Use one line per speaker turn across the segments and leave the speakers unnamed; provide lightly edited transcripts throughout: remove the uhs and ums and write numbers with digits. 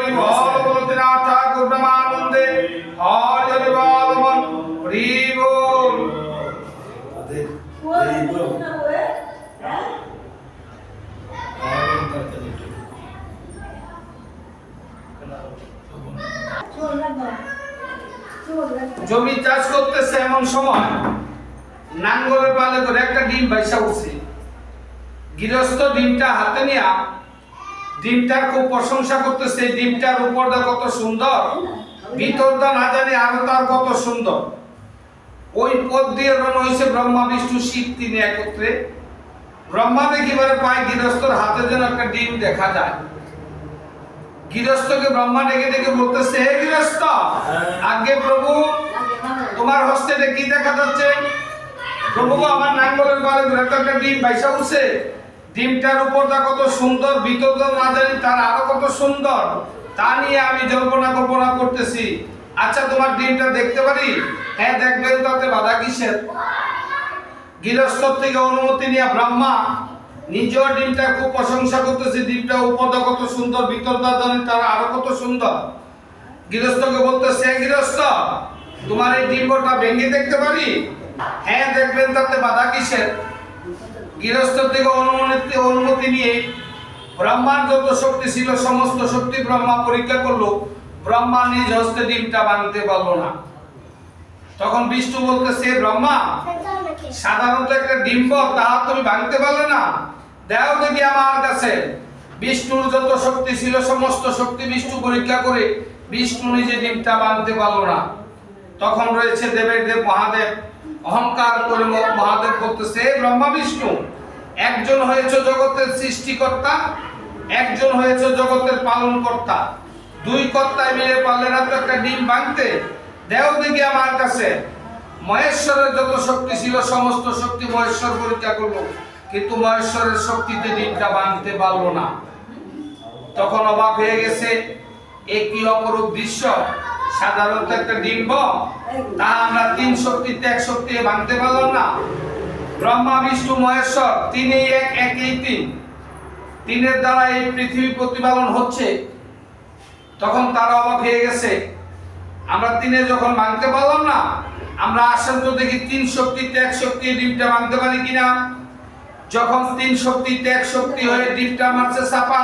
হরি বল বলতে না ঠাকুর ব্রহ্মানন্দে হরি বল বল হরি বল। জমি চাষ করতেছে এমন সময় নাঙ্গলের পালে করে একটা ডিম বাইসা উঠছে। গৃহস্থ ডিমটা হাতে নিয়ে ডিমটার খুব প্রশংসা করতেছে, ডিমটার উপরটা কত সুন্দর, ভিতরটা না জানি আরো তার কত সুন্দর। ওই পথ দিয়ে রওনা হয়েছে ব্রহ্মা বিষ্ণু শিব তিন একত্রে। ব্রহ্মা দেখিবারে পায় গৃহস্থর হাতে যেন একটা ডিম দেখা যায়। গৃহস্থকে ব্রহ্মা ডেকে ডেকে বলতেছে, হে গৃহস্থ, আগে প্রভু তোমার হস্তে কি দেখা যাচ্ছে? প্রভু আমার নাঙ্গলের পালে একটা ডিম বাইসা উঠছে, ডিমটার উপরটা কত সুন্দর, ভিতরটা না জানি তার আরো কত সুন্দর, তা নিয়ে আমি জল্পনা কল্পনা করতেছি। আচ্ছা তোমার ডিমটা দেখতে পারি? হ্যাঁ দেখবেন, তাতে বাধা কিসের? গৃহস্থ থেকে অনুমতি নিয়ে ব্রহ্মা নিজেও ডিমটা খুব প্রশংসা করতেছে, ডিমটা উপরটা কত সুন্দর, ভিতরটা জানি তার আরো কত সুন্দর। গৃহস্থকে বলতেছে, গৃহস্থ তোমার এই ডিম্বটা ভেঙে দেখতে পারি? হ্যাঁ দেখবেন, তাতে বাধা কিসের? গৃহস্থ থেকে অনুমতি নিয়ে ব্রহ্মার যত শক্তি ছিল সমস্ত শক্তি ব্রহ্মা পরীক্ষা করলো, ব্রহ্মা নিজ হস্তে ডিমটা ভাঙতে পারলো না। তখন বিষ্ণু বলতেছে, ব্রহ্মা সাধারণত একটা ডিম্ব তাহা তুমি ভাঙতে পারলে না, দাও দেখি আমার কাছে। বিষ্ণুর যত শক্তি ছিল সমস্ত শক্তি বিষ্ণু পরীক্ষা করে বিষ্ণু নিজে ডিমটা ভাঙতে পারলো না। তখন রয়েছে দেবের দেব মহাদেব, অহংকার করে মহাদেব বলতেছে, ব্রহ্মা বিষ্ণু একজন হয়েছে জগতের সৃষ্টিকর্তা, একজন হয়েছে জগতের পালন কর্তা, দুই কর্তায় মিলে পারলে না তো একটা ডিম ভাঙতে, দেও দেখি আমার কাছে। মহেশ্বরের যত শক্তি ছিল সমস্ত শক্তি মহেশ্বর পরীক্ষা করলো, কিন্তু মহেশ্বরের শক্তিতে ডিমটা ভাঙতে পারলো না। তখন অবাক হয়ে গেছে, এ কি অপরূপ দৃশ্য! সাধারণত একটা ডিম্ব তা আমরা তিন শক্তিতে এক শক্তি ভাঙতে পারলাম না। ব্রহ্মা বিষ্ণু মহেশ্বর তিনই এক, একই তিন, তিনের দ্বারা এই পৃথিবী প্রতিপালন হচ্ছে। তখন তারা অবাক হয়ে গেছে, আমরা তিনে যখন ভাঙতে পারলাম না, আমরা আসেন তো দেখি তিন শক্তিতে এক শক্তি ডিমটা ভাঙতে পারি কিনা। যখন তিন শক্তিতে এক শক্তি হয়ে ডিমটা মারছে চাপা,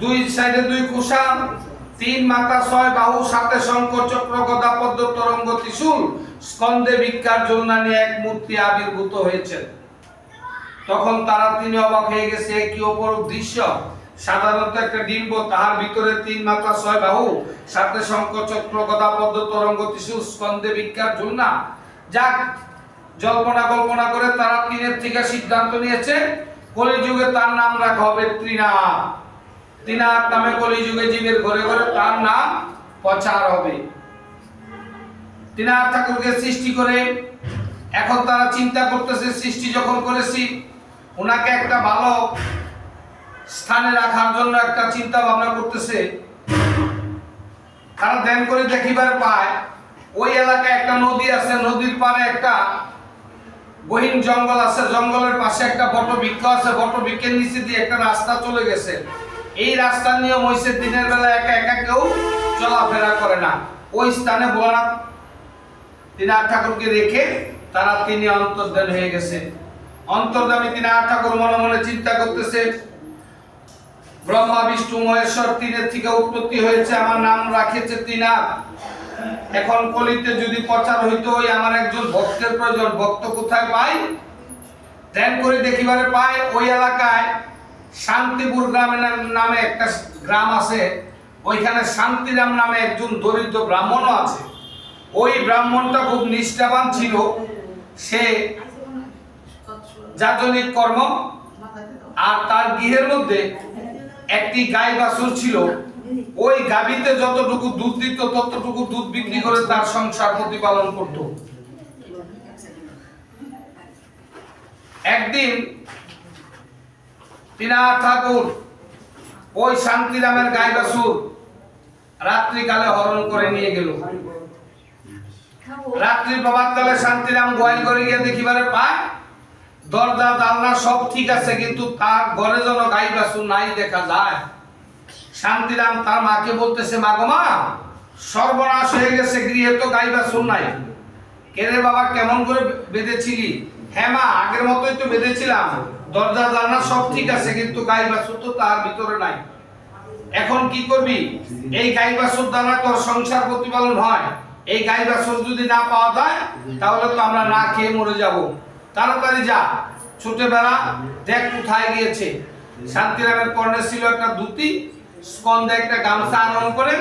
দুই সাইডে দুই কুষা, তিন মাথা ছয় বাহু, সাথে শঙ্খ চক্র গদা পদ্ম তরঙ্গ ত্রিশূল, স্কন্ধে ভিক্ষার জন্য নিয়ে এক মূর্তি আবির্ভূত হয়েছে। তখন তারা তিনি অবাক হয়ে গেছে, কি অপরূপ দৃশ্য! সাধারণত একটা ডিম্ব, তাহার ভিতরে তিন মাথা ছয় বাহু, সাথে শঙ্খ চক্র গদা পদ্ম তরঙ্গ ত্রিশূল, স্কন্ধে ভিক্ষার জন্য। যাক, জল্পনা কল্পনা করে তারা তিনের থেকে সিদ্ধান্ত নিয়েছে, কলিযুগে তার নাম রাখা হবে ত্রিনাথ। ত্রিনাথ নামে কলিযুগে জীবের ঘরে ঘরে তার নাম প্রচার হবে। ত্রিনাথ ঠাকুরকে সৃষ্টি করে এখন তারা চিন্তা করতেছে, সৃষ্টি যখন করেছি ওনাকে একটা ভালো স্থানে রাখার জন্য একটা চিন্তা ভাবনা করতেছে। তারা ধ্যান করে দেখিবার পায় ওই এলাকায় একটা নদী আছে, নদীর পারে একটা গহীন জঙ্গল আছে, জঙ্গলের পাশে একটা বটবৃক্ষ আছে, বটবৃক্ষের নিচে দিয়ে একটা রাস্তা চলে গেছে। এই রাস্তার নিয়ম হয়েছে দিনের বেলা একা একা কেউ চলাফেরা করে না। ওই স্থানে ভোলানাথ ত্রিনাথ ঠাকুরকে রেখে তারা তিনি অন্তর্ধান হয়ে গেছে। অন্তর্ধামী ত্রিনাথ ঠাকুর মনে মনে চিন্তা করতেছে, ব্রহ্মা বিষ্ণু মহেশ্বর তিনের থেকে উৎপত্তি হয়েছে, আমার নাম রাখেছে ত্রিনাথ। এখন কলিতে যদি প্রচার হইতো, ওই আমার একজন ভক্তের প্রয়োজন, ভক্ত কোথায় পাই? ধ্যান করে দেখিবারে পাই ওই এলাকায় শান্তিপুর গ্রামের নামে একটা গ্রাম আছে, ওইখানে শান্তিরাম নামে একজন দরিদ্র ব্রাহ্মণও আছে। ওই ব্রাহ্মণটা খুব নিষ্ঠাবান ছিল, সে যাজনিক কর্ম, আর তার গৃহের মধ্যে একটি গাই বাছুর ছিল। ওই গাভীতে যতটুকু দুধ দিত ততটুকু দুধ বিক্রি করে তার সংসার প্রতিপালন করত। একদিন ত্রিনাথ ঠাকুর ওই শান্তিরামের গাই বাছুর রাত্রিকালে হরণ করে নিয়ে গেল। রাত্রি প্রভাতকালে শান্তিরাম গোয়াল করে গিয়ে দেখিবারে পায় দরজা জানলা সব ঠিক আছে, কিন্তু তার ঘরে যেন গাই বাছুর নাই দেখা যায়। শান্তিরাম তার মাকে বলতেছে, মা গো মা, সর্বনাশ হয়ে গেছে, গৃহে তো গাই বাছুর নাই। কেরে বাবা, কেমন করে বেঁধেছিলি? হ্যাঁ মা, আগের মতোই তো বেঁধেছিলাম, দরজা জানলা সব ঠিক আছে, কিন্তু গাই বাছুর তো তার ভিতরে নাই। এখন কি করবি? এই গাই বাছুর দ্বারা তোর সংসার প্রতিপালন হয়। এই গাই বাছুর যদি না পাওয়া যায় তাহলে তো আমরা না খেয়ে মরে যাব। তাড়াতাড়ি যা, ছুটে বেড়া, দেখ কোথায় গিয়েছে। শান্তিরামের পরনে ছিল একটা ধুতি, স্কন্ধে একটা গামছা আনয়ন করে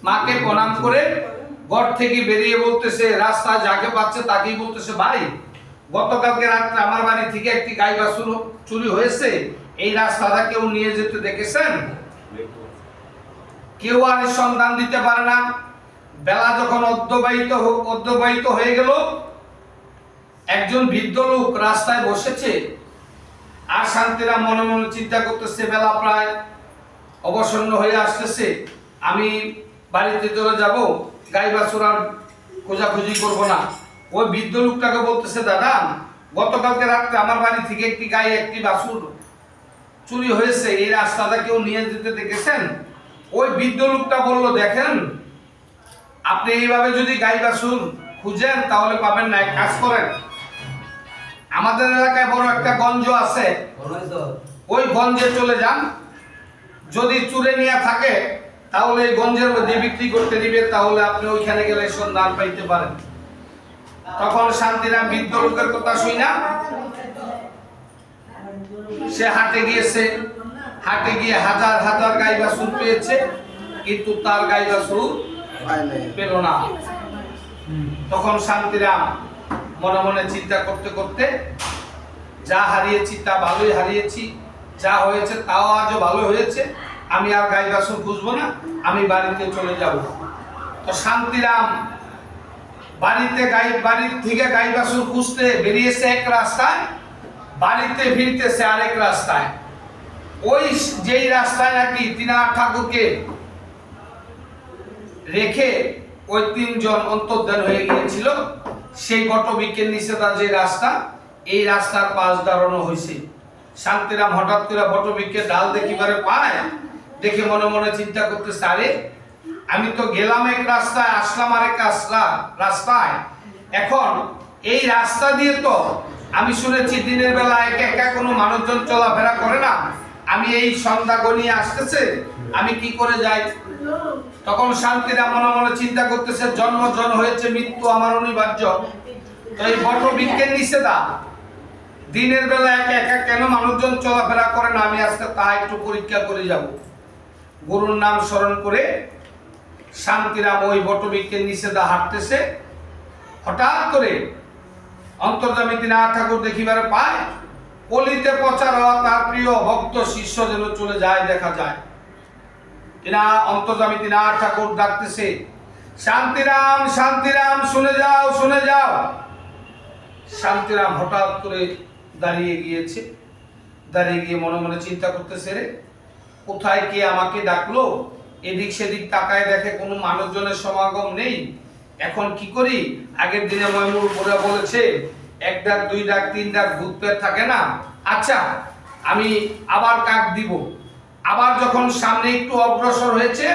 মাকে প্রণাম করে ঘর থেকে বেরিয়ে বলতেছে, রাস্তায় যাকে পাচ্ছে তাকেই বলতেছে, ভাই গতকালকে রাত্রে আমার বাড়ি থেকে একটি গাই বাছুর চুরি হয়েছে, এই রাস্তাটা কেউ নিয়ে যেতে দেখেছেন? কেউ আর সন্ধান দিতে পারে না। বেলা যখন অর্ধবাহিত হয়ে গেল, একজন বৃদ্ধ লোক রাস্তায় বসেছে। আর শান্তিরাম মনে মনে চিন্তা করতেছে, বেলা প্রায় অবসন্ন হয়ে আসতেছে, আমি বাড়িতে চলে যাব, গাই বাছুর আর খোঁজাখুঁজি করব না। ওই বৃদ্ধ লোকটাকে বলতেছে, দাদা গতকালকে রাত্রে আমার বাড়ি থেকে একটি গাই একটি বাছুর চুরি হয়েছে, এই রাস্তাটা কেউ নিয়ে যেতে দেখেছেন? ওই বৃদ্ধ লোকটা বলল, দেখেন আপনি এইভাবে যদি গাই বাছুর খুঁজেন তাহলে পাবেন না। এক কাজ করেন, আমাদের এলাকায় বড় একটা গঞ্জ আছে, ওই গঞ্জে চলে যান, যদি চুরে নিয়ে থাকে তাহলে এই গঞ্জের মধ্যে বিক্রি করতে দিবে, তাহলে আপনি ওইখানে গেলে সন্ধান পাইতে পারেন। তখন শান্তিরাম বৃদ্ধ লোকের কথা শুই না, সে হাটে গিয়েছে, হাটে গিয়ে হাজার হাজার গাই বাছুর পেয়েছে, কিন্তু তার গাই বাছুর পেল না। তখন শান্তিরাম মনে মনে চিন্তা করতে করতে, যা হারিয়েছি তা ভালোই হারিয়েছি, যা হয়েছে তাও আজও ভালো হয়েছে, আমি আর গাই বাছুর খুঁজবো না, আমি বাড়িতে চলে যাব। তো শান্তিরাম বাড়ির থেকে গাই বাছুর খুঁজতে বেরিয়েছে এক রাস্তায়, বাড়িতে ফিরতেছে আরেক রাস্তায়। ওই যেই রাস্তায় নাকি তিনার ঠাকুরকে রেখে ওই তিনজন অন্তর্ধান হয়ে গিয়েছিল, সেই বটবৃক্ষের নিচে তার যে রাস্তা, এই রাস্তার পাশ দাঁড়ানো হয়েছে। শান্তিরাম হঠাৎ করে বটবৃক্ষের ডাল দেখিবারে পায়, দেখে মনে মনে চিন্তা করতেছে, আরে আমি তো গেলাম এক রাস্তায়, আসলাম আরেক রাস্তায়, এখন এই রাস্তা দিয়ে তো আমি শুনেছি দিনের বেলা একা একা কোনো মানুষজন চলাফেরা করে না, আমি এই সন্ধ্যা গনিয়ে আসতেছে, আমি কি করে যাই? তখন শান্তিরাম মনে মনে চিন্তা করতেছে, জন্ম হয়েছে, মৃত্যু আমার অনিবার্য, তো এই বটবৃক্ষের নিচে দা দিনের বেলা একা একা কেন মানুষজন চলাফেরা করে না, আমি আজকে তা একটু পরীক্ষা করে যাব। গুরুর নাম স্মরণ করে শান্তিরাম ওই বটবৃক্ষের নিচে দা হাঁটতেছে। হঠাৎ করে অন্তর্যামী তিনার ঠাকুর দেখিবারে পায়, কলিতে প্রচার হওয়া তার প্রিয় ভক্ত শিষ্য যেন চলে যায়, দেখা যায়। অন্তর্যামী তিনার ঠাকুর ডাকতেছে, শান্তিরাম শান্তিরাম, শুনে যাও শুনে যাও। শান্তিরাম হঠাৎ করে দাঁড়িয়ে গিয়েছে, দাঁড়িয়ে গিয়ে মনে মনে চিন্তা করতেছে, রে কোথায় কে আমাকে ডাকলো? এদিক সেদিক তাকায় দেখে কোনো মানুষজনের সমাগম নেই, এখন কি করি? আগের দিনে ময়মুর পড়ে বলেছে, এক ডাক দুই ডাক তিন ডাক ভূত পেট থাকে না, আচ্ছা আমি আবার কাক দিব। আবার যখন সামনে একটু অগ্রসর হয়েছে,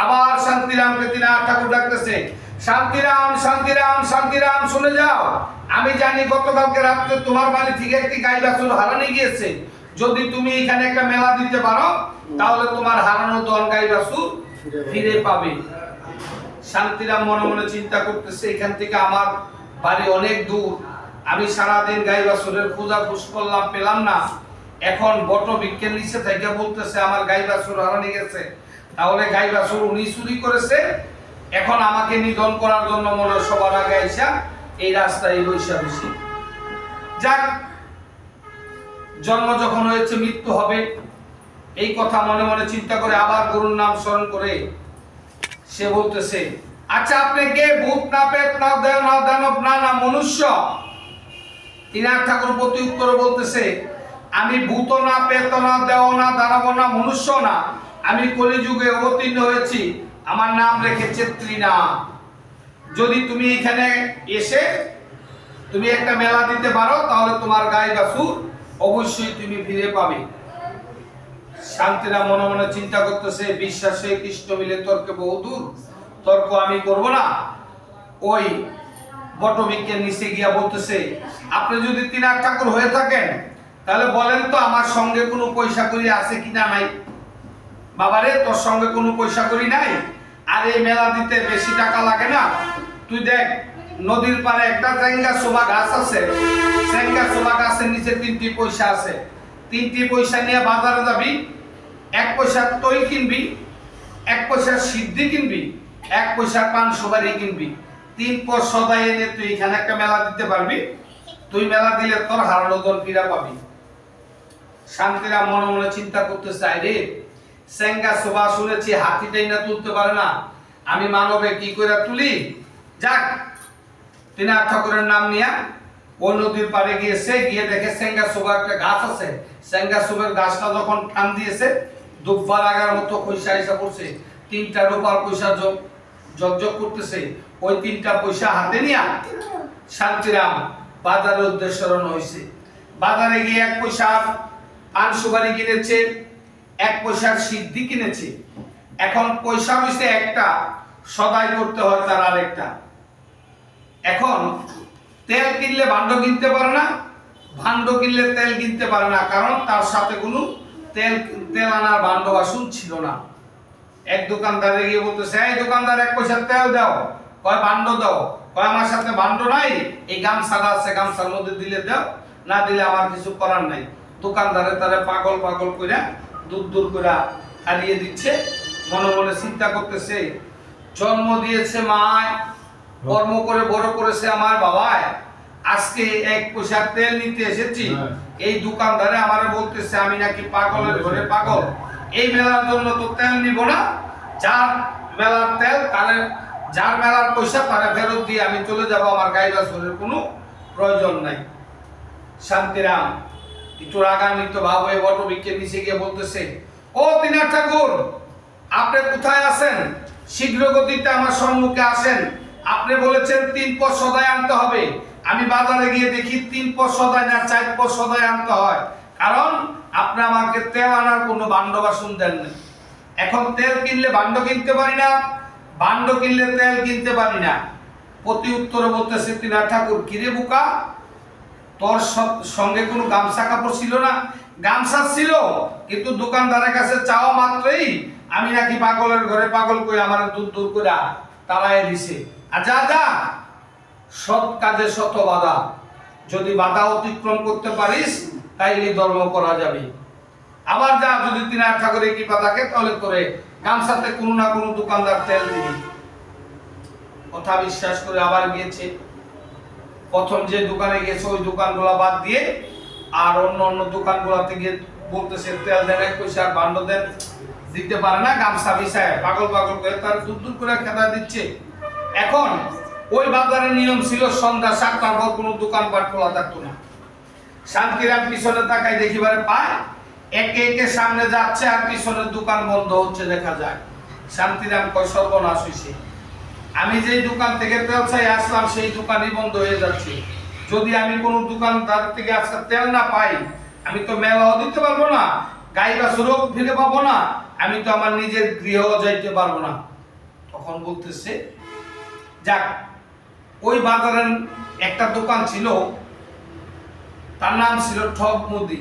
আবার শান্তিরামকে তিনার ঠাকুর ডাকতেছে, শান্তিরাম শান্তিরাম শান্তিরাম, শুনে যাও, আমি জানি গতকালকে রাত্রে তোমার বাড়ি থেকে একটি গাই বাছুর হারানো গিয়েছে, যদি তুমি এখানে একটা মেলা দিতে পারো তাহলে তোমার হারানো দল গাই বাছুর ফিরে পাবে। শান্তিরাম মনে মনে চিন্তা করতেছে, এখান থেকে আমার বাড়ি অনেক দূর, আমি সারাদিন গাই বাছুরের খোঁজাখুঁজ করলাম, পেলাম না, এখন বটবৃক্ষের নিচে থেকে বলতেছে আমার গাই বাছুর হারানো গেছে, তাহলে গাই বাছুর উনি চুরি করেছে, এখন আমাকে নিধন করার জন্য মনে সবার আগে আইসা এই রাস্তায় বৈশা বসি। যাক, জন্ম যখন হয়েছে মৃত্যু হবে, এই কথা মনে মনে চিন্তা করে আবার গুরুর নাম স্মরণ করে সে বলতেছে, আচ্ছা আপনি কে? ভূত না পেট না দেব না দানব না মনুষ্য? তিনার ঠাকুর প্রতি উত্তর বলতেছে, আমি ভূত না পেত না দেও না দানব না মনুষ্য না, আমি কলিযুগে অবতীর্ণ হয়েছি, আমার নাম রেখেছে ত্রিনা। যদি তুমি এখানে এসে তুমি একটা মেলা দিতে পারো তাহলে তোমার গাই বাছুর অবশ্যই তুমি ফিরে পাবে। শান্তিরা মনে মনে চিন্তা করতেছে, বিশ্বাসে কৃষ্ণ মিলে তর্কে বহুদূর, তর্ক আমি করব না। ওই বটবৃক্ষের নিচে গিয়া বলতেছে, আপনি যদি তিনার ঠাকুর হয়ে থাকেন তাহলে বলেন তো আমার সঙ্গে কোনো পয়সা করি আছে কিনা নাই। বাবারে, তোর সঙ্গে কোনো পয়সা করি নাই, আর এই মেলা দিতে বেশি টাকা লাগে না। তুই দেখ, নদীর পাড়ে একটা চেঙ্গা সোবা গাছ আছে, চেঙ্গা সোবা গাছের নিচে 3টি পয়সা আছে। 3টি পয়সা নিয়ে বাজারে যাবি, 1 পয়সার তৈল কিনবি, 1 পয়সার সিদ্ধি কিনবি, 1 পয়সার পান সুপারি কিনবি। 3 পয়সা সদাই এনে তুই এখানে একটা মেলা দিতে পারবি। তুই মেলা দিলে তোর হারানো দল ফিরা পাবি। শান্তিরা মনে মনে চিন্তা করতে চাই, রে চেঙ্গা সোবা শুনেছি হাতিটাই না তুলতে পারে না, আমি মানবে কি করে তুলি। যাক, তিনার ঠাকুরের নাম নিয়া ওই নদীর পাড়ে গিয়েছে, গিয়ে দেখে চেঙ্গা সোবা একটা গাছ আছে। চেঙ্গা সোবের গাছটা যখন টান দিয়েছে, দুব্বা লাগার মতো পয়সা এসে পড়ছে। 3টা রূপার পয়সা জগজগ করতেছে। ওই 3টা পয়সা হাতে নিয়া শান্তিরাম বাজারের উদ্দেশ্যে রওনা হয়েছে। বাজারে গিয়ে 1 পয়সার পান সুপারি কিনেছে, 1 পয়সার সিদ্ধি কিনেছে। এখন পয়সা হইছে একটা, সদাই করতে হয় তার আরেকটা। এখন তেল কিনলে ভাণ্ড কিনতে পারে না, ভাণ্ড কিনলে তেল কিনতে পারে না, কারণ তার সাথে কোনো তেল আনার ভাণ্ড বাসন ছিল না। এক দোকানদারে গিয়ে বলতেছে, এই দোকানদার 1 পয়সার তেল দাও। কয় ভাণ্ড দাও। কয় আমার সাথে ভাণ্ড নাই, এই গামছাটা আছে, গামছার মধ্যে দিলে দাও, না দিলে আমার কিছু করার নাই। দোকানদারে তারে পাগল পাগল কইরা দূর করে হারিয়ে দিচ্ছে। মনে মনে চিন্তা করতেছে, জন্ম দিয়েছে মায়, কর্ম করে বড় করেছে আমার বাবায়, আজকে 1 পয়সার তেল নিতে এসেছি, এই দোকানদারে আমারে বলতেছে আমি নাকি পাগলের ঘরে পাগল। এই মেলার জন্য তো তেল নিব না, যার মেলার তেল তারে, যার মেলার পয়সা তারে ফেরত দিয়ে আমি চলে যাব, আমার গাই বাছুরের কোনো প্রয়োজন নাই। শান্তিরাম একটু রাগান্বিত ভাব হয়ে বটবৃক্ষের নিচে গিয়ে বলতেছে, ও তিনার ঠাকুর, আপনি কোথায় আছেন? শীঘ্র গতিতে আমার সম্মুখে আসেন। আপনি বলেছেন 3 পয়সা সদাই আনতে হবে। আমি বাজারে গিয়ে দেখি 3 পয়সা সদাই না 4 পয়সা সদাই আনতে হয়, কারণ আপনি আমাকে তেল আনার কোনো ভাণ্ড বাসন দেন না। এখন তেল কিনলে ভাণ্ড কিনতে পারি না, ভাণ্ড কিনলে তেল কিনতে পারি না। প্রতি উত্তরে বলতেছে তিনার ঠাকুর, কিরে বোকা, তোর সঙ্গে কোনো গামছা কাপড় ছিল না? গামছা ছিল, কিন্তু দোকানদারের কাছে চাওয়া মাত্রই আমি নাকি পাগলের ঘরে পাগল কই আমার দূর করে তাড়ায় দিছে। আর যা যা, সৎ কাজে শত বাধা, যদি বাধা অতিক্রম করতে পারিস তাইলে ধর্ম করা যাবে। আবার যা, যদি তিনার ঠাকুরের কৃপা থাকে তাহলে করে গামছাতে কোনো না কোনো দোকানদার তেল দিবি। কথা বিশ্বাস করে আবার গিয়েছে। প্রথম যে দোকানে গেছে ওই দোকানগুলো বাদ দিয়ে আর অন্য দোকানগুলোতে গিয়ে বলতেছে তেল দেন 1 পয়সা, আর ভাণ্ড দেন, দিতে পারে না, গামছা বিছায় পাগল পাগল করে তার দূর করে খেদা দিচ্ছে। এখন ওই বাজারের নিয়ম ছিল সন্ধ্যা 7টার পর কোনো দোকানপাট খোলা থাকতো না। শান্তিরাম পিছনে তাকায় দেখিবারে পায় একে একে সামনে যাচ্ছে আর পিছনের দোকান বন্ধ হচ্ছে দেখা যায়। শান্তিরাম কয় সর্বনাশ হইছে, আমি যেই দোকান থেকে তেল চাই আসলাম সেই দোকানই বন্ধ হয়ে যাচ্ছে। যদি আমি কোনো দোকানদার থেকে আজকে তেল না পাই, আমি তো মেলাও দিতে পারবো না, গাই বাছুরও ফিরে পাবো না, আমি তো আমার নিজের গৃহ যাইতে পারবো না। তখন বলতেছে, যাক, ওই বাজারের একটা দোকান ছিল, তার নাম ছিল ঠক মুদি।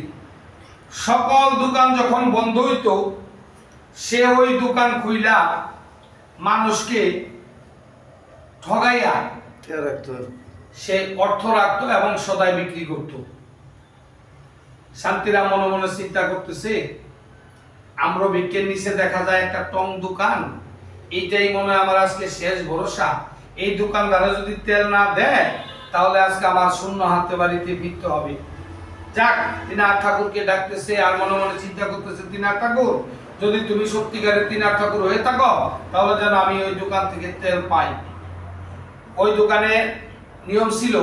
সকল দোকান যখন বন্ধ হইতো সে ওই দোকান খুইলা মানুষকে ঠগাইয়া সে অর্থ রাখতো এবং সদাই বিক্রি করত। শান্তিরাম মনে মনে চিন্তা করতেছে, আমরা বিক্রির নিচে দেখা যায় একটা টং দোকান, এইটাই মনে হয় আমার আজকে শেষ ভরসা। এই দোকানদারে যদি তেল না দেয় তাহলে আজকে আমার শূন্য হাতে বাড়িতে ফিরতে হবে। যাক, তিনার ঠাকুরকে ডাকতেছে আর মনে মনে চিন্তা করতেছে, তিনার ঠাকুর, যদি তুমি সত্যিকারের তিনার ঠাকুর হয়ে থাকো তাহলে যেন আমি ওই দোকান থেকে তেল পাই। ওই দোকানে নিয়ম ছিল,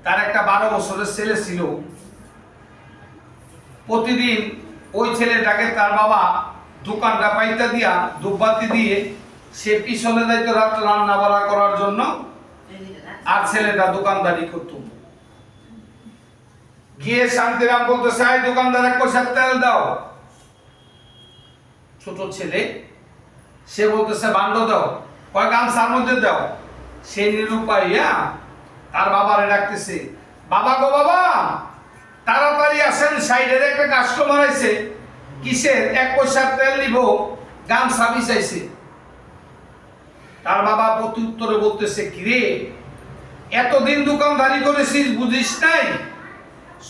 তার একটা 12 বছরের ছেলে ছিল। প্রতিদিন ওই ছেলেটাকে তার বাবা দোকানটা পাইতা দিয়া ধূপবাতি দিয়ে সে পিছনে যাইতো রাত্রে রান্না বাড়া করার জন্য, আর ছেলেটা দোকানদারি করত। গিয়ে শান্তিরাম বলতেছে, এই দোকানদার 1 পয়সা তেল দাও। ছোট ছেলে, সে বলতেছে বান্ড দাও, কয় গামছার মধ্যে দাও। সে নিরুপাইয়া তার বাবারে ডাকতেছে, বাবা গো বাবা, তাড়াতাড়ি আসেন, সাইডের একটা কাস্টমার আছে, কিসের 1 পয়সার তেল নিব, গামছা বিছাইছে। তার বাবা প্রতি উত্তরে বলতেছে, কিরে এতদিন দোকানদারি করেছিস, বুঝিস নাই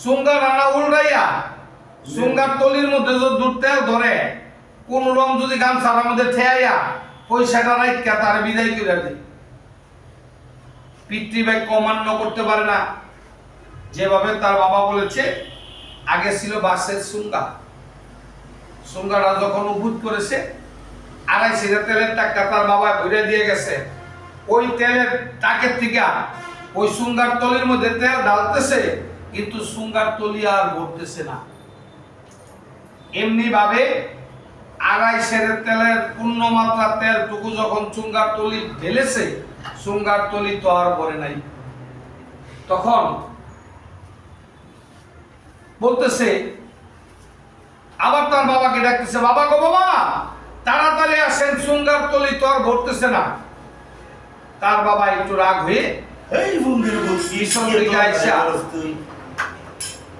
সুঙ্গা রান্না উল্টাইয়া সুঙ্গার তলির মধ্যে যদি দুধ তেল ধরে কোন রং যদি গামছার মধ্যে ঠেয়াইয়া পয়সাটা রাইকা তার বিদায় করে দিই। পিতৃব্যয় অমান্য করতে পারে না। যেভাবে তার বাবা বলেছে, আগে ছিল বাসের সুঙ্গা, সুঙ্গাটা যখন উবুত করেছে 2.5 তেলের টাকা তার বাবা ভরে দিয়ে গেছে। ওই তেলের টাকের থেকে ওই সুঙ্গার তলির মধ্যে তেল ঢালতেছে, কিন্তু সুঙ্গার তলি আর ভরতেছে না। এমনি ভাবে 2.5 তেলের পূর্ণ মাত্রা তেলটুকু যখন সুঙ্গার তলি ঢেলেছে, সুঙ্গার তলি তো আর ভরে নাই। তখন বলতেছে, আবার তার বাবাকে ডাকতেছে, বাবা গো বাবা, তাড়াতাড়ি আসেন, সুঙ্গার তলি তো আর ভরতেছে না। তার বাবা একটু রাগ হয়ে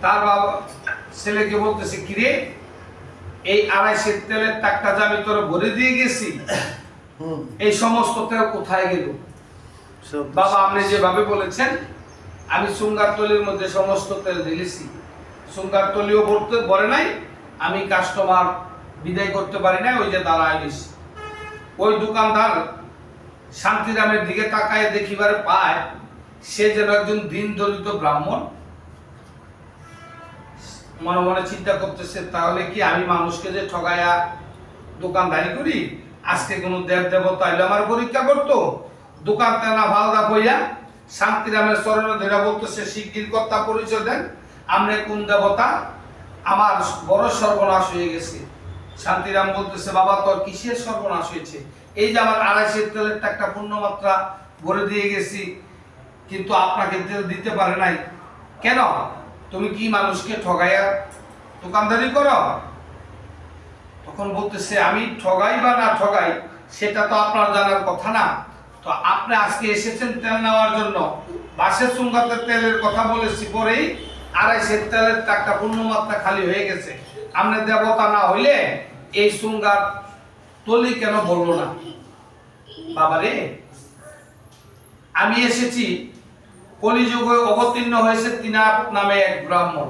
তার বাবা ছেলেকে বলতেছে, কিরে এই 2.5 তেলের টাকা যে আমি তোর ভরে দিয়ে গেছি, এই সমস্ত তেল কোথায় গেল? বাবা আপনি যেভাবে বলেছেন, আমি সুঙ্গার তলির মধ্যে সমস্ত তেল ঢেলেছি, সুঙ্গার তলিও ভরে নাই, আমি কাস্টমার বিদায় করতে পারি না, ওই যে দাঁড়ায় গেছি। ওই দোকানদার শান্তিরামের দিকে তাকায় দেখিবারে পায় সে যেন একজন দিন দরিদ্র ব্রাহ্মণ। মনে মনে চিন্তা করতেছে, তাহলে কি আমি মানুষকে যে ঠগায়া দোকানদারি করি, আজকে কোন দেব দেবতা এলে আমার পরীক্ষা করতো? দোকান তেনা ভালদা কইয়া শান্তিরামের চরণে ধরে বলতেছে, শিগগির কর্তা পরিচয় দেন, আমরা কোন দেবতা, আমার বড় সর্বনাশ হয়ে গেছে। শান্তিরাম বলতেছে, বাবা তোর কিসের সর্বনাশ হয়েছে? এই যে আমার 2.5 তেলের টাকা পূর্ণ মাত্রা ভরে দিয়ে গেছি, কিন্তু আপনাকে তেল দিতে পারে নাই কেন? তুমি কি মানুষকে ঠগাইয়া দোকানদারি করো? তখন বলতেছে, আমি ঠগাই বা না ঠগাই সেটা তো আপনার জানার কথা না। তো আপনি আজকে এসেছেন তেল নেওয়ার জন্য, বাসের সুঙ্গাতে তেলের কথা বলেছি, পরেই 2.5 তেলের টাকা পূর্ণ মাত্রা খালি হয়ে গেছে। আপনি দেবতা না হইলে এই সুঙ্গার তলি কেন বললো না? বাবারে, আমি এসেছি, কলিযুগে অবতীর্ণ হয়েছে ত্রিনাথ নামে এক ব্রাহ্মণ,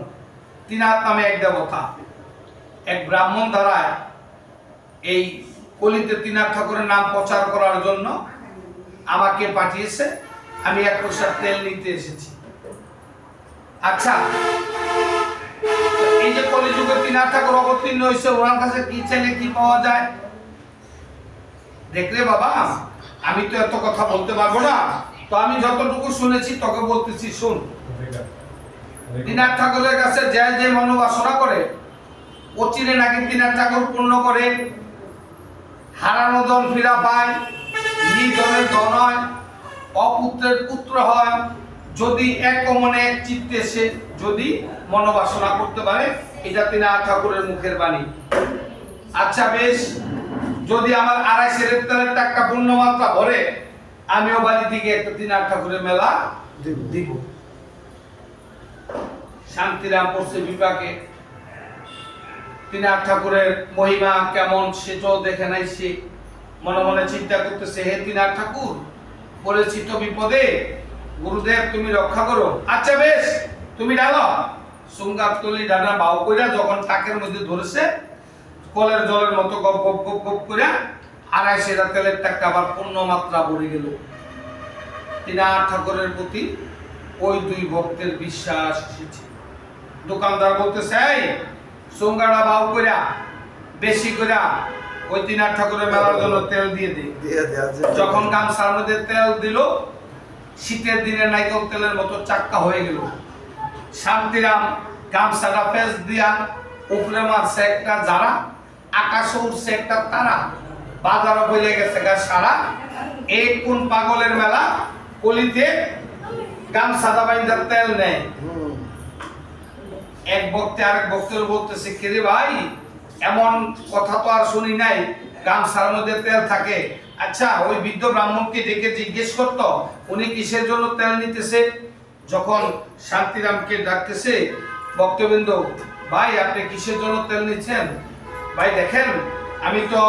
ত্রিনাথ নামে এক দেবতা। এক ব্রাহ্মণ দ্বারা এই কলিতে ত্রিনাথ ঠাকুরের নাম প্রচার করার জন্য আমাকে পাঠিয়েছে। আমি 1 পয়সার তেল নিতে এসেছি। আচ্ছা, এই যে কলিযুগে ত্রিনাথ ঠাকুর অবতীর্ণ হয়েছে, ওনার কাছে কি চাইলে কি পাওয়া যায়? দেখলে বাবা, আমি তো এত কথা বলতে পারবো না, তো আমি যতটুকু শুনেছি তোকে বলতেছি, শুন। ত্রিনাথ ঠাকুরের কাছে যে মনোবাসনা করে, অচিরে নাকি ত্রিনাথ ঠাকুর পূর্ণ করে, হারানো ধন ফিরা পায়, নিধনের ধন হয়, অপুত্রের পুত্র হয়, যদি এক মনে এক চিত্তে সে যদি মনোবাসনা করতে পারে। এটা ত্রিনাথ ঠাকুরের মুখের বাণী। আচ্ছা বেশ, যদি আমার 2.5 তেলের টাকা পূর্ণ মাত্রা ভরে, আমিও বাড়ি থেকে একটা ত্রিনাথ ঠাকুরের মেলা দিব। শান্তিরাম পড়ছে বিপাকে, ত্রিনাথ ঠাকুরের মহিমা কেমন সেটাও দেখে নাই সে। মনে মনে চিন্তা করতেছে, হে ত্রিনাথ ঠাকুর, পড়েছি তো বিপদে, গুরুদেব তুমি রক্ষা করো। আচ্ছা বেশ, তুমি ডালো। সুঙ্গার তলি ডানা বাউ কইরা যখন টাকের মধ্যে ধরেছে, কলের জলের মতো গপ গপ গপ গপ করে 2.5 তেলের টাকা আবার পূর্ণ মাত্রা ভরে গেল। ত্রিনাথ ঠাকুরের প্রতি ওই 2 ভক্তের বিশ্বাস এসেছে। দোকানদার বলতেছে, এই সুঙ্গাটা বাউ কইরা বেশি কইরা ওই ত্রিনাথ ঠাকুরের মেলার জন্য তেল দিয়ে দে। যখন গামছার মধ্যে তেল দিল, শীতের দিনে নাইকল তেলের মতো চাক্কা হয়ে গেল। শান্তিরাম গামছাটা ফেস দিয়া উপরে মারছে একটা যারা, আকাশে উঠছে একটা তারা, বাজারও হয়ে গেছে গা সারা। এই কোন পাগলের মেলা, কলিতে গামছাটা বাইন্দা তেল নেয়। এক ভক্তে আরেক ভক্তের বলতেছে, কে রে ভাই, এমন কথা তো আর শুনি নাই গামছার মধ্যে তেল থাকে। আচ্ছা, ওই বৃদ্ধ ব্রাহ্মণকে ডেকে জিজ্ঞেস করতো উনি কিসের জন্য তেল নিতেছে। যখন শান্তিরামকে ডাকতেছে, ভক্তবৃন্দ, ভাই আপনি কিসের জন্য তেল নিচ্ছেন? ভাই দেখেন, আমি তো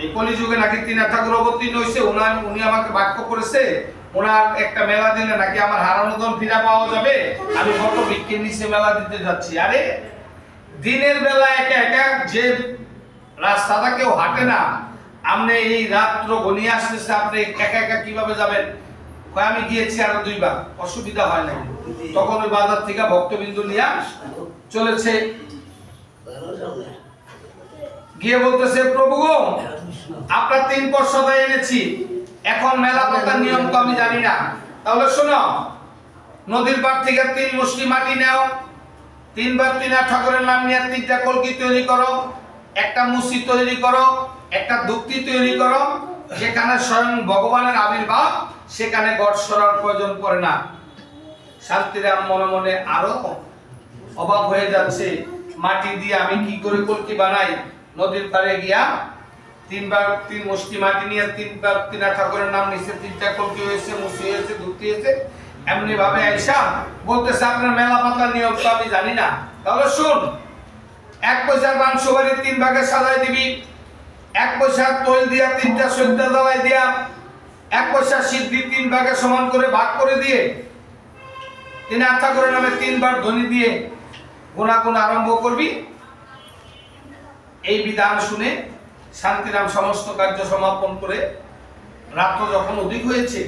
এই কলিযুগে নাকি তিনার ঠাকুর অবতীর্ণ হয়েছে, উনি আমাকে বাক্য করেছে ওনার একটা মেলা দিলে নাকি আমার হারানো ধন ফিরে পাওয়া যাবে, আমি বড় ভিক্ষের নিচে মেলা দিতে যাচ্ছি। আরে দিনের বেলা একা একা যে রাস্তাটা কেউ হাঁটে না, আপনি এই রাত্র ঘনিয়ে আসতেছে, আপনি একা একা কিভাবে যাবেন? আমি গিয়েছি আরো 2 বার, অসুবিধা হয় না। তখন ওই বাজার থেকে ভক্তবিন্দু নিয়ে চলেছে, গিয়ে বলতেছে, প্রভু গো, আপনার 3 পর সদাই এনেছি, এখন মেলা পাতার নিয়ম তো আমি জানি না। তাহলে শোনো, নদীর পার থেকে 3 মুষ্টি মাটি নাও, 3 বার তিনার ঠাকুরের নাম নিয়ে 3টা কলকি তৈরি করো, একটা মুসি তৈরি করো, একটা দুক্তি তৈরি করো, যেখানে স্বয়ং ভগবানের আবির্ভাব, সেখানে গড় সরার প্রয়োজন পড়ে না। শান্তিরাম মনে মনে আরো অবাক হয়ে যাচ্ছে, মাটি দিয়ে আমি কি করে কলকি বানাই? নদীর পাড়ে গিয়া 3 বার 3 মুষ্টি মাটি নিয়ে 3 বার তিনার ঠাকুরের নাম নিচে 3টা কলকি হয়েছে, মুসি হয়েছে, দুক্তি হয়েছে। এমনি ভাবে আইসা বলতেছে, আপনার মেলা পাতার নিয়ম তো আমি জানি না। তাহলে শুন, 1 পয়সার বাংশ বাড়ি 3 ভাগে সাজাই দিবি, 1 পয়সার তৈল দিয়া 3টা সদ্যা জ্বালাই দিয়া 1 পয়সা সিদ্ধি 3 ভাগে সমান করে ভাগ করে দিয়ে তিনার ঠাকুরের নামে 3 বার ধ্বনি দিয়ে গুণাগুণ আরম্ভ করবি। এই বিধান শুনে শান্তিরাম সমস্ত কার্য সমাপন করে রাত্র যখন অধিক হয়েছে,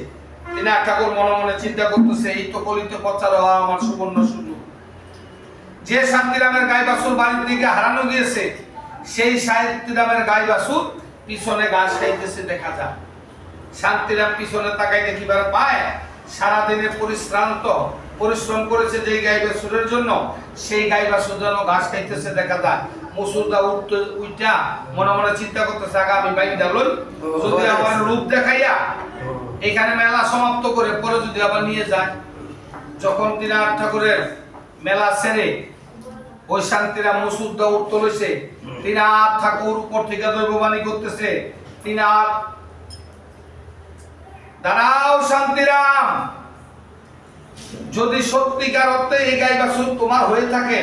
তিনার ঠাকুর মনে মনে চিন্তা করতেছে, এই তো কলিতে প্রচার হওয়া আমার সুবর্ণ সুযোগ। যে শান্তিরামের গাই বাছুর বাড়ির দিকে হারানো গিয়েছে, সেই শান্তিরামের গাই বাছুর পিছনে ঘাস খাইতেছে দেখা যায়। শান্তিরাম পিছনে তাকাই দেখিবার পায়, সারাদিনে পরিশ্রম করেছে যে গাই বাছুরের জন্য, সেই গাই বাছুর যেন ঘাস খাইতেছে দেখা যায়। মুসুরদা উইটা মনে মনে চিন্তা করতেছে, আমি বাইকটা লই, যদি আমার রূপ দেখাইয়া এখানে মেলা সমাপ্ত করে পরে যদি আবার নিয়ে যায়। যখন তিনার ঠাকুরের মেলা ছেড়ে ওই শান্তিরাম মুসুরদা উঠতে লইছে, তিনার ঠাকুর উপর থেকে দৈববাণী করতেছে, তিনার দাঁড়াও শান্তিরাম, যদি সত্যিকার অর্থে এই গাই বাছুর তোমার হয়ে থাকে,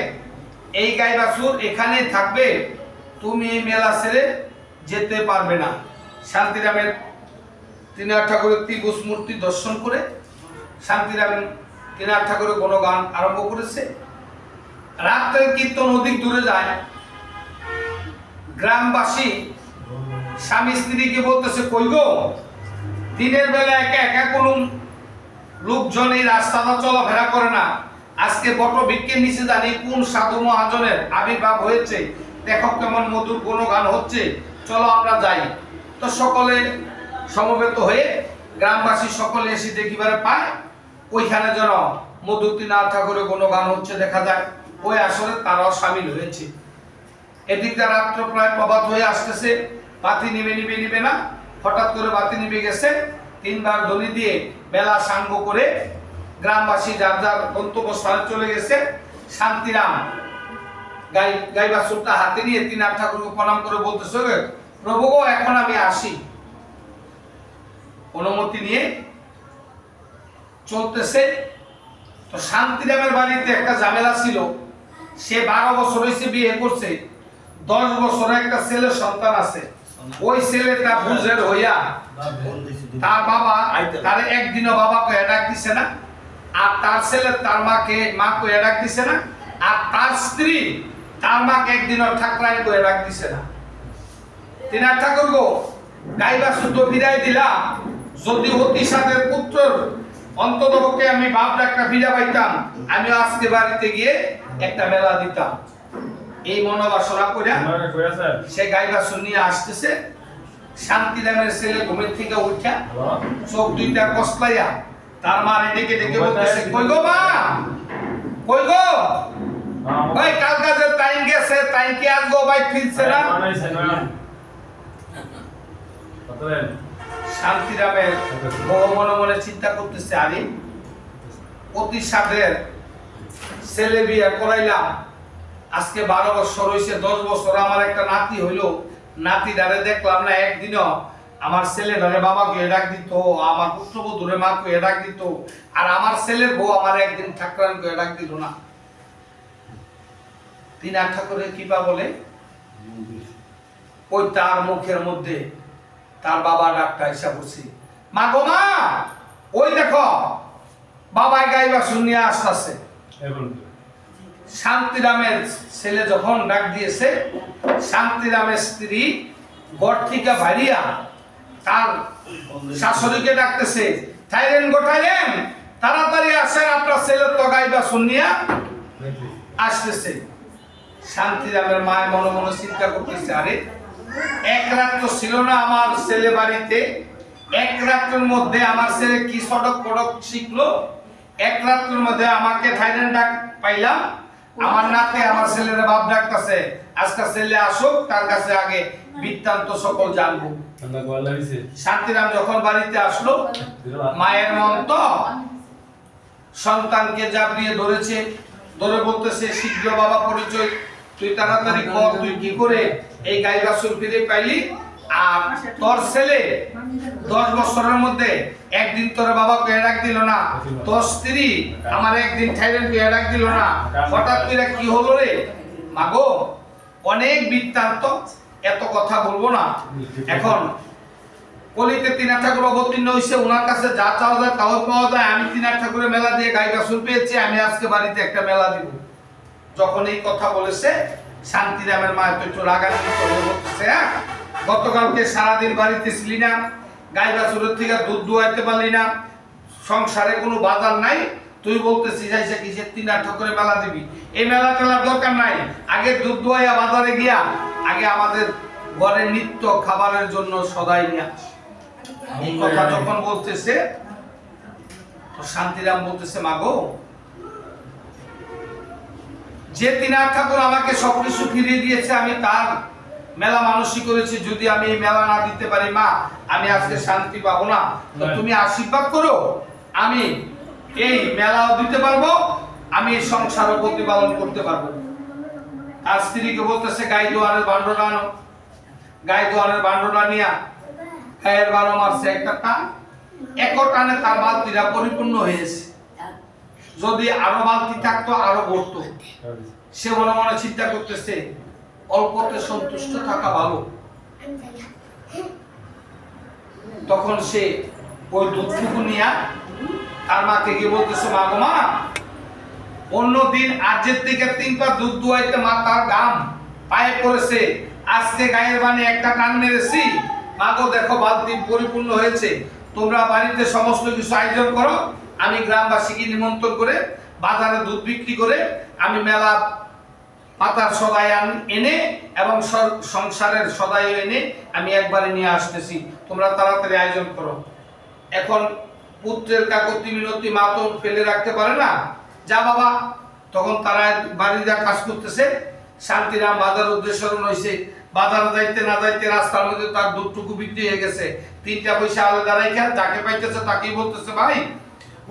এই গাই বাছুর এখানে থাকবে, তুমি এই মেলা ছেড়ে যেতে পারবে না। শান্তিরামের তিনার ঠাকুরের ত্রিভুজ মূর্তি দর্শন করে শান্তিরাম তিনার ঠাকুরের গুণগান আরম্ভ করেছে। রাত্রে কীর্তন অধিক দূরে যায়, গ্রামবাসী স্বামী স্ত্রীকে বলতেছে, কই গো, দিনের বেলা একা একা কোনো লোকজন এই রাস্তাটা চলাফেরা করে না, আজকে বট বৃক্ষের নিচে জানি কোন সাধু মহাজনের আবির্ভাব হয়েছে, দেখো কেমন মধুর গুণগান হচ্ছে, চলো আমরা যাই। তো সকলে সমবেত হয়ে গ্রামবাসী সকলে এসে দেখিবারে পায়, ওইখানে যেন মধুতিনাথ ঠাকুরের গুণগান হচ্ছে দেখা যায়। ওই আসরে তারাও সামিল হয়েছে। এদিকটা রাত্র প্রায় প্রভাত হয়ে আসতেছে, বাতি নিবে না, হঠাৎ করে বাতি নিবে গেছে। 3 বার ধ্বনি দিয়ে মেলা সাঙ্গ করে গ্রামবাসী যার যার গন্তব্যস্থানে চলে গেছে। শান্তিরাম গাই বাছুরটা হাতে নিয়ে তিনার ঠাকুরকে প্রণাম করে বলতেছে, প্রভু গো, এখন আমি আসি। অনুমতি নিয়ে চলতেছে। তো শান্তিরামের বাড়িতে একটা ঝামেলা ছিল, সে 12 বছর হয়েছে বিয়ে করছে, 10 বছরে একটা ছেলে সন্তান আছে। ওই ছেলেটা বুঝের হইয়া তার বাবা তার একদিনও বাবাকে ডাক দিছে না, আর তার ছেলে তার মাকে ডাক দিছে না, আর তার স্ত্রী তার মাকে একদিনও ঠাকুরাই করে ডাক দিছে না। তিনার ঠাকুর গো, গাই বাছুর তো বিদায় দিলাম, যদি অতি সাথের পুত্র অন্ততপক্ষে আমি বাপ ডাকটা ফিরে পাইতাম, আমি আজকে বাড়িতে গিয়ে একটা মেলা দিতাম। এই মনোবাসনা করে সে গাই বাছুর নিয়ে আসতেছে। শান্তিরামের ছেলে ঘুমের থেকে উঠা চোখ 2টা কসলাইয়া তার মা ডেকে বলতেছে, কই গো মা, কই গো ভাই, কাল কাজের টাইম গেছে, টাইম কি আজ গো ভাই ফিরছে না? শান্তিরামের বউ মনে মনে চিন্তা করতেছে, আরে অতি সাধের ছেলে বিয়ে করাইলাম, আজকে 12 বছর হইছে, 10 বছর আমার একটা নাতি হইলো, নাতি ডারে দেখলাম না একদিনও আমার ছেলে ডারে বাবাকে ডাক দিত, আমার পুত্রবধূরে মাকে ডাক দিত, আর আমার ছেলের বউ আমার একদিন ঠাকুরানকে ডাক দিল না। তিনার ঠাকুরে কিবা বলে ওই তার মুখের মধ্যে তার বাবা ডাকটা এসে বসি, মা গো মা, ওই দেখো বাবাই গাইবা শুনিয়া আসতেছে। শান্তিরামের ছেলে যখন ডাক দিয়েছে, শান্তিরামের স্ত্রী ঘর থেকে বাড়িয়া তার শাশুড়িকে ডাকতেছে, থাইলেন গোটাইলেন, তাড়াতাড়ি আসেন, আপনার ছেলে তো গাইবা শুনিয়া আসতেছে। শান্তিরামের মায়ের মনে মনে চিন্তা করতেছে, আরে এক রাত তো ছিল না আমার ছেলে বাড়িতে, এক রাতের মধ্যে আমার ছেলে কি সড়ক পড়ক শিখলো, এক রাতের মধ্যে আমাকে থাইল্যান্ড ডাক পাইলাম, আমার নাতে আমার ছেলের বাপ ডাকতেছে, আজকে ছেলে আসুক, তার কাছে আগে বৃত্তান্ত সকল জানবো। শান্তিরাম যখন বাড়িতে আসলো, মায়ের মন তো সন্তানকে জাবড়িয়ে ধরেছে, ধরে বলতেছে, শীঘ্র বাবা পরিচয়, তুই তাড়াতাড়ি কর, তুই কি করে এই গাই বাছুর ফিরে পাইলি, আর তোর ছেলে 10 বছরের মধ্যে একদিন তোর বাবাকে ডাক দিল না, তোর স্ত্রী আমার একদিন থাইল্যান্ডকে ডাক দিল না, হঠাৎ করে কি হলো রে মাগো। অনেক বৃত্তান্ত, এত কথা বলবো না। এখন কলিতে তিনার ঠাকুর অবতীর্ণ হয়েছে, ওনার কাছে যা চাওয়া যায় তাও পাওয়া যায়। আমি তিনার ঠাকুরের মেলা দিয়ে গাই বাছুর পেয়েছি, আমি আজকে বাড়িতে একটা মেলা দিব। যখন এই কথা বলেছে, শান্তিরামের মা একটু রাগান্বিত হয়ে বলতেছে, গতকালকে সারাদিন বাড়িতে ছিলি না, গাই বাছুরের থেকে দুধ দুয়াইতে পারলি না, সংসারে কোনো বাজার নাই, তুই বলতেছিস আইসা কিসের তিনার ঠাকুরের মেলা দিবি? এই মেলা টেলার দরকার নাই, আগে দুধ দুয়াইয়া বাজারে গিয়া আগে আমাদের ঘরের নিত্য খাবারের জন্য সদাই নিয়ে। এই কথা যখন বলতেছে, তো শান্তিরাম বলতেছে, মাগো, যে তিনার ঠাকুর আমাকে সবকিছু ফিরিয়ে দিয়েছে, আমি তার মেলা মানসিক করেছি, যদি আমি এই মেলা না দিতে পারি মা, আমি আজকে শান্তি পাবো না, তো তুমি আশীর্বাদ করো, আমি এই মেলাও দিতে পারবো, আমি সংসারও প্রতিপালন করতে পারবো। তার স্ত্রীকে বলতেছে, গাই দোয়ানের ভান্ডটা আনো। গাই দোয়ানের ভান্ডটা নিয়া গায়ের বারো মারছে একটা টান, এক টানে তার বালতিটা পরিপূর্ণ হয়েছে। যদি আরো বালতি থাকতো আরো ভরতো। সে মনে মনে চিন্তা করতেছে, অল্পতে সন্তুষ্ট থাকা ভালো। তখন সে ওই দুধটুকু নিয়া তার মাকে গিয়ে বলতেছে, মা গো মা, অন্যদিন আজের থেকে 3 পা দুধ দুয়াইতে মা তার গাম পায়ে পড়েছে, আজকে গায়ের বানে একটা টান মেরেছি, মা গো দেখো বালতি পরিপূর্ণ হয়েছে, তোমরা বাড়িতে সমস্ত কিছু আয়োজন করো, আমি গ্রামবাসীকে নিমন্ত্রণ করে বাজারে দুধ বিক্রি করে আমি মেলা পাতার সদাই এনে এবং সংসারের সদাই এনে আমি একবারে নিয়ে আসতেছি, তোমরা তাড়াতাড়ি আয়োজন করো। এখন পুত্রের কাকতি মিনতি মা তো ফেলে রাখতে পারে না, যা বাবা। তখন তারা বাড়িতে কাজ করতেছে, শান্তিরাম বাজার উদ্দেশ্য হয়েছে, বাজারে যাইতে না যাইতে রাস্তার মধ্যে তার দুধটুকু বিক্রি হয়ে গেছে। 3টা পয়সা আলাদা রাখা, যাকে পাইতেছে তাকেই বলতেছে, ভাই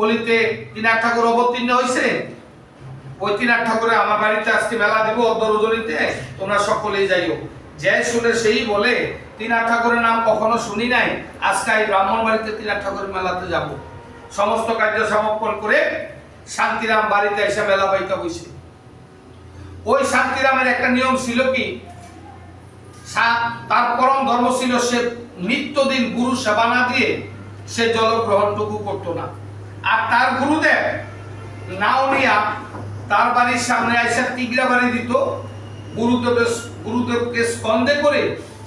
বলিতে তিনার ঠাকুর অবতীর্ণ হয়েছে, ওই তিনার ঠাকুরে আমার বাড়িতে আজকে মেলা দিব অদ্দরজনীতে, তোমরা সকলেই যাইও। যে শুনে সেই বলে, তিনার ঠাকুরের নাম কখনো শুনি নাই, আজকে এই ব্রাহ্মণ বাড়িতে তিনার ঠাকুরের মেলাতে যাব। সমস্ত কার্য সমাপন করে শান্তিরাম বাড়িতে এসে মেলা বাইতে বসে। ওই শান্তিরামের একটা নিয়ম ছিল কি, তার পরম ধর্ম ছিল, সে নিত্যদিন গুরু সেবা না দিয়ে সে জলগ্রহণটুকু করতো না। আর তার গুরুদেব নাও নিয়া তার বাড়ির সামনে আইসা টিগরা বাড়ি দিত, গুরুদেবকে স্কন্ধে করে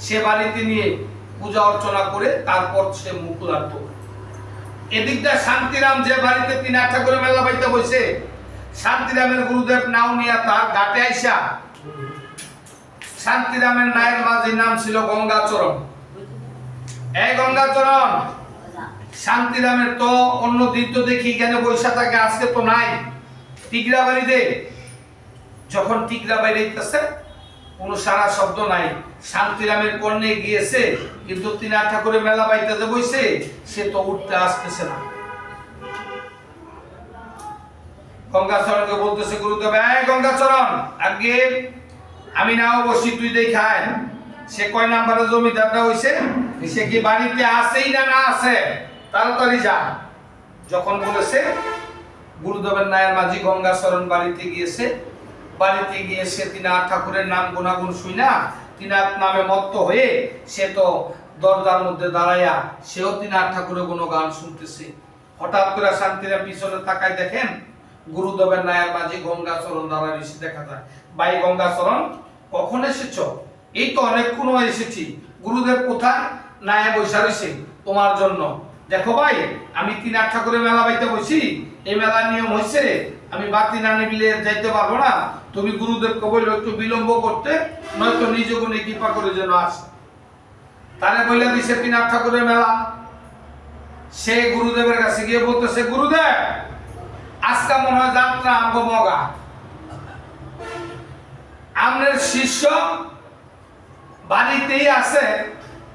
সে বাড়িতে নিয়ে পূজা অর্চনা করে তারপর সে মুখ লাগতো। এদিকটা শান্তিরাম যে বাড়িতে তিনার ঠাকুরের মেলা বাইতে বসে, শান্তিরামের গুরুদেব নাও নিয়া তার ঘাটে আইসা, শান্তিরামের নায়ের মাঝির নাম ছিল গঙ্গাচরণ। এই গঙ্গাচরণ, শান্তিরামের তো অন্য দিন তো দেখি কেন বৈশা থাকে, আজকে তো নাই টিগরা বাড়িতে। যখন টিগরা বাইরেছে, কোনো সারা শব্দ নাই। শান্তিরামের কর্ণে গিয়েছে, কিন্তু তিনার ঠাকুরের মেলা বাইতে যে বইছে, সে তো উঠতে আসতেছে না। গঙ্গাচরণকে বলতেছে গুরুদেব, এই গঙ্গাচরণ, আগে আমি নাও বসি, তুই দেখায় সে কয় নাম্বারের জমিদারটা হইছে, সে কি বাড়িতে আছেই না না আছে, তাড়াতাড়ি যা। যখন বলেছে গুরুদেবের নায়ের মাঝি গঙ্গাচরণ বাড়িতে গিয়েছে, বাড়িতে গিয়ে সে তিনাথ ঠাকুরের নাম গুণাগুণ শুইনা তিনাথ নামে মত্ত হয়ে সে তো দরজার মধ্যে দাঁড়াইয়া সেও তিনাথ ঠাকুরের কোনো গান শুনতেছে। হঠাৎ করে শান্তিরাম পিছনে তাকায়, দেখেন গুরুদেবের নায়ের মাঝি গঙ্গাচরণ দাঁড়ায় এসে দেখা যায়। ভাই গঙ্গাচরণ, কখন এসেছো? এই তো অনেকক্ষণ এসেছি। গুরুদেব কোথায়? নায়ে বসে রয়েছে তোমার জন্য। দেখো ভাই, আমি তিনাথ ঠাকুরের মেলা বাইতে বসি, এই মেলার নিয়ম হয়েছে আমি বাতি না নিবিলে যাইতে পারবো না, তুমি গুরুদেবকে বললো একটু বিলম্ব করতে, নয়তো নিজ গুণে কৃপা করে যেন আসে। তাহলে বলে দিছে তিনাথ ঠাকুরের মেলা। সে গুরুদেবের কাছে গিয়ে বলতেছে, গুরুদেব আজকে মনে হয় যাত্রা আঙ্গ মগা, আপনার শিষ্য বাড়িতেই আছে,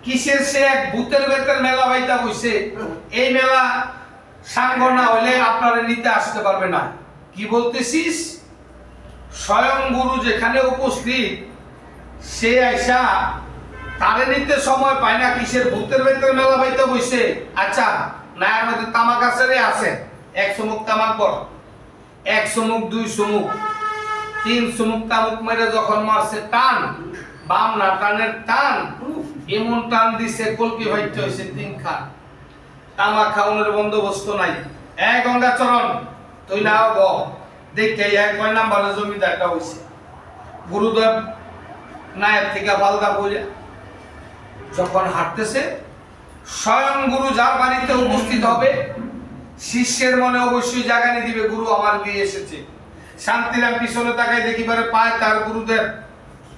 কিসের সে এক ভূতের বেতের মেলা বাইতা বইছে, এই মেলা সাঙ্গ না হইলে আপনারা নিতে আসতে পারবে না। কি বলতেছিস? স্বয়ং গুরু যেখানে উপস্থিত সে আইসা তারে নিতে সময় পায় না, কিসের ভূতের বেতের মেলা বাইতা বইছে। আচ্ছা, নায়ের মধ্যে তামাক আছে রে? আছে। 1 চুমুক তামাক পর, 1 চুমুক, 2 চুমুক, 3 চুমুক তামাক মেরে যখন মারছে টান, বাম না টানের টান, এমন টান দিছে কলকি ভাইতে হইছে 3 খান। তামাক খাওয়ানোর বন্দোবস্ত নাই। এই গঙ্গাচরণ, তুই নাও গ দেখতে এক কয় নাম্বারের জমিদারটা হইছে। গুরুদেব নায়ের থেকে বালদা বইলে যখন হাঁটতেছে, স্বয়ং গুরু যার বাড়িতে উপস্থিত হবে শিষ্যের মনে অবশ্যই জাগানি দিবে, গুরু আমার দিয়ে এসেছে। শান্তিরাম পিছনে তাকায় দেখিবারে পায় তার গুরুদেব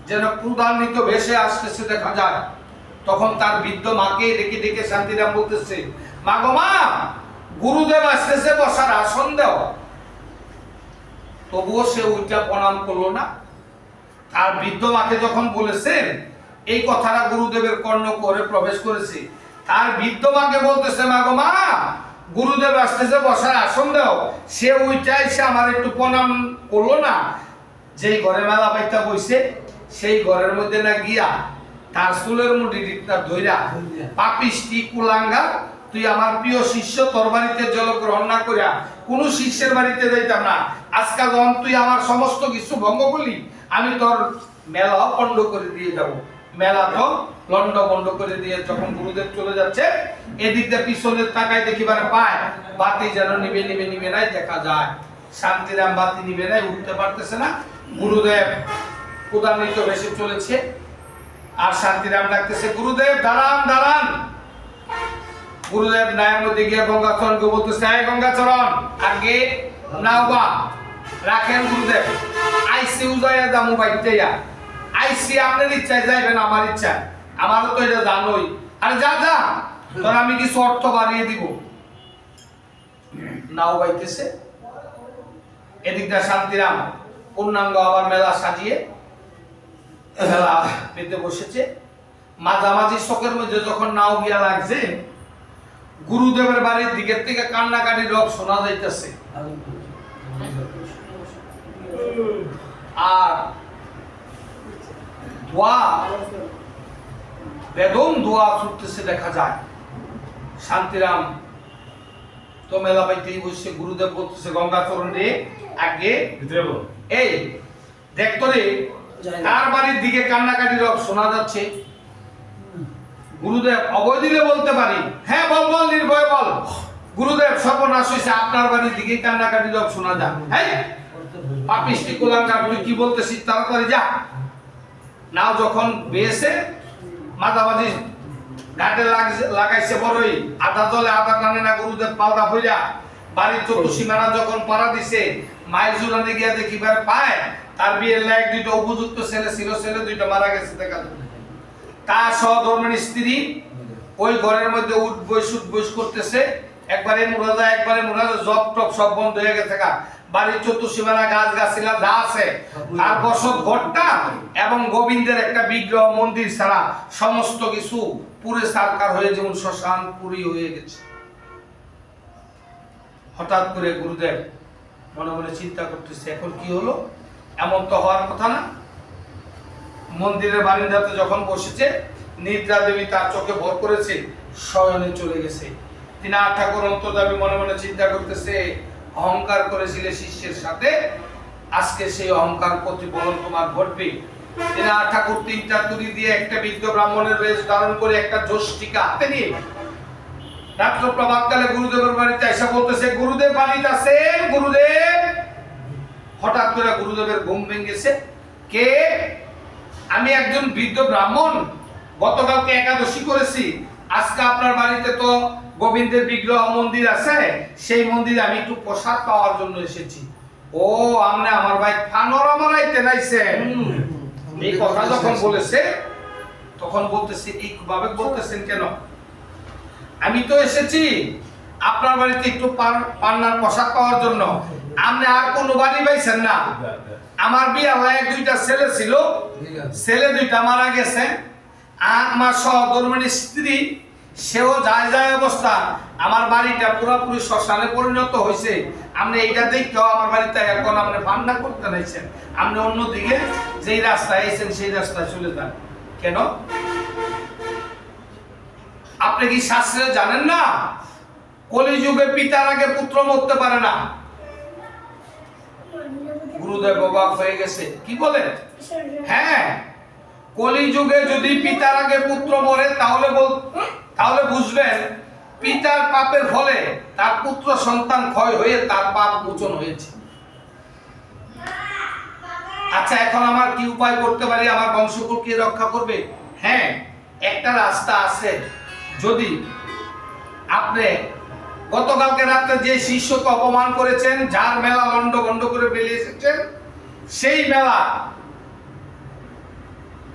যেন ক্রোধান্বিত ভেসে আসতেছে দেখা যায়। তখন তার বৃদ্ধ মাকে ডেকে ডেকে শান্তিরাম বলতেছে, মা গো মা, গুরুদেব আসতেছে, বসার আসন দাও। তবুও সে উল্টা প্রণাম করলো না। আর বৃদ্ধ মাকে যখন বলেছেন এই কথাটা গুরুদেবের কর্ণ করে প্রবেশ করেছে, তার বৃদ্ধ মাকে বলতেছে, মা গো মা, গুরুদেব আসতেছে, বসার আসন দাও। সে উইটা এসে আমার একটু প্রণাম করলো না। যেই ঘরে মেলা পাইতা বইছে সেই ঘরের মধ্যে না গিয়া তার চুলের মুঠি ধইরা, পাপিষ্টি কুলাঙ্গা, তুই আমার প্রিয় শিষ্য, তোর বাড়িতে জল গ্রহণ না করিয়া কোন শিষ্যের বাড়িতে যাইতাম না। আজকে যখন তুই আমার সমস্ত কিছু ভঙ্গ করলি, আমি তোর মেলা পণ্ড করে দিয়ে যাব। মেলা তো লন্ড বন্ড করে দিয়ে যখন গুরুদেব চলে যাচ্ছে, এদিক দিয়ে পিছনের তাকায় দেখিবার পায় বাতি যেন নিবে নিবে নিবে নাই দেখা যায়। শান্তিরাম বাতি নিবে নাই, উঠতে পারতেছে না। গুরুদেব ক্রোধান্বিত ভেসে চলেছে, আর শান্তিরাম ডাকতেছে, গুরুদেব দাঁড়ান দাঁড়ান। গুরুদেব নায়ের মধ্যে গিয়ে গঙ্গাচরণকে বলতেছে, এই গঙ্গাচরণ, আগে নাও বা রাখেন গুরুদেব, আইসি উজাইয়া দামু বাইতেয়া, আইসি আপনার ইচ্ছায় যাইবেন, আমার ইচ্ছা, আমারও তো এটা জানোই। আরে যা যা, তোর আমি কিছু অর্থ বাড়িয়ে দিব। নাও বাইতেছে, এদিকটা শান্তিরাম পূর্ণাঙ্গ আবার মেলা সাজিয়ে মেলা পেতে বসেছে। মাঝামাঝি শোকের মধ্যে যখন নাও গিয়া লাগছে, গুরুদেবের বাড়ির দিকের থেকে কান্নাকাটি রব শোনা যাইতেছে, আর দোয়া বেদম দোয়া ছুটতেছে দেখা যায়। শান্তিরাম তো মেলা পাইতেই বসে। গুরুদেব বলতেছে, গঙ্গাচরণ রে, আগে এই দেখতো রে, কার বাড়ির দিকে কান্নাকাটি রব শোনা যাচ্ছে। গুরুদেব অবয় দিলে বলতে পারি, হ্যাঁ বল বল, নির্ভয় বল। গুরুদেব সর্বনাশ হয়েছে, আপনার বাড়ির দিকে কান্নাকাটি রব শোনা যায়। হ্যাঁ পাপিষ্টি কুলাঙ্গার, তুই কি বলতেছিস, তাড়াতাড়ি যা। নাও যখন বেয়েছে, মাঝামাঝি ঘাটে লাগাইছে বড়ই, আধা জলে আধা টানে না। গুরুদেব পাল্টা হইয়া বাড়ির চতুসীমানা যখন পাড়া দিছে, মায়ের জুলানে গিয়া দেখিবার পায় তার বিয়ের লায়ক 2টা উপযুক্ত ছেলে ছিল, ছেলে 2টা মারা গেছে দেখা যায়। তার সহধর্মের স্ত্রী ওই ঘরের মধ্যে উঠবস করতেছে, একবারে মুড়া যায়, একবারে মুড়া যায়, জব টপ সব বন্ধ হয়ে গেছে। বাড়ির চতুসীমানা গাছ গাছিলা যা আছে, তার বসত ঘরটা এবং গোবিন্দের একটা বিগ্রহ মন্দির ছাড়া সমস্ত কিছু পুরে সারকার হয়ে যেমন শ্মশান পুরী হয়ে গেছে। হঠাৎ করে গুরুদেব মনে মনে চিন্তা করতেছে এখন কি হলো, এমন তো হওয়ার কথা না। মন্দিরের বারান্দাতে যখন বসেছে, নিদ্রা দেবী তার চোখে ভর করেছে, শয়নে চলে গেছে। ত্রিনাথ ঠাকুর অন্তর্যামী মনে মনে চিন্তা করতেছে, অহংকার করেছিলে শিষ্যের সাথে, আজকে সেই অহংকার প্রতিফলন তোমার ঘটবে। ত্রিনাথ ঠাকুর তিনটা তুলি দিয়ে একটা বৃদ্ধ ব্রাহ্মণের বেশ ধারণ করে একটা যষ্টিকা হাতে নিয়ে রাত্র প্রভাতকালে গুরুদেবের বাড়িতে এসে বলতেছে, গুরুদেব বাড়িতে আছেন গুরুদেব। হঠাৎ করে গুরুদেবের ঘুম ভেঙেছে। কে? আমি একজন বৃদ্ধ ব্রাহ্মণ, গতকালকে একাদশী করেছি, আজকে আপনার বাড়িতে তো গোবিন্দের বিগ্রহ মন্দির আছে, সেই মন্দিরে আমি একটু প্রসাদ পাওয়ার জন্য এসেছি। ও, আপনি আমার ভাই পানোরামারাইতে নাইছেন। এই কথা যখন বলেছে তখন বলতেছি, এইভাবে বলতেছেন কেন? আমি তো এসেছি আপনার বাড়িতে একটু পান্নার প্রসাদ পাওয়ার জন্য। আপনি আর কোনো বাড়ি পাইছেন না? আমার বিয়ে হয় দুইটা ছেলে ছিল, ছেলে দুইটা মারা গেছে। আমার সহধর্মিণী স্ত্রী, সেও যায় যায় অবস্থা, আমার বাড়িটা পুরোপুরি শ্মশানে পরিণত হয়েছে। আপনি এইটা দেখেও আমার বাড়িতে এখন আপনি পান্না করতে নাইছেন, আপনি অন্যদিকে যেই রাস্তায় এসেছেন সেই রাস্তায় চলে যান। কেন? আপনি কি শাস্ত্রে জানেন না, কলিযুগে পিতার আগে পুত্র মরতে পারে না? গুরুদেব অবাক হয়ে গেছে, কি বলেন? হ্যাঁ, কলিযুগে যদি পিতার আগে পুত্র মরে তাহলে বুঝবেন পিতার পাপের ফলে তার পুত্র সন্তান ক্ষয় হয়ে তার পাপ মোচন হয়েছে। আচ্ছা, এখন আমার কি উপায় করতে পারি, আমার বংশকুলকে রক্ষা করবে? হ্যাঁ, একটা রাস্তা আছে। যদি আপনি গতকালকে রাতে যে শিষ্যকে অপমান করেছেন, যার মেলা লন্ড বন্ড করে বেরিয়ে এসেছেন, সেই মেলা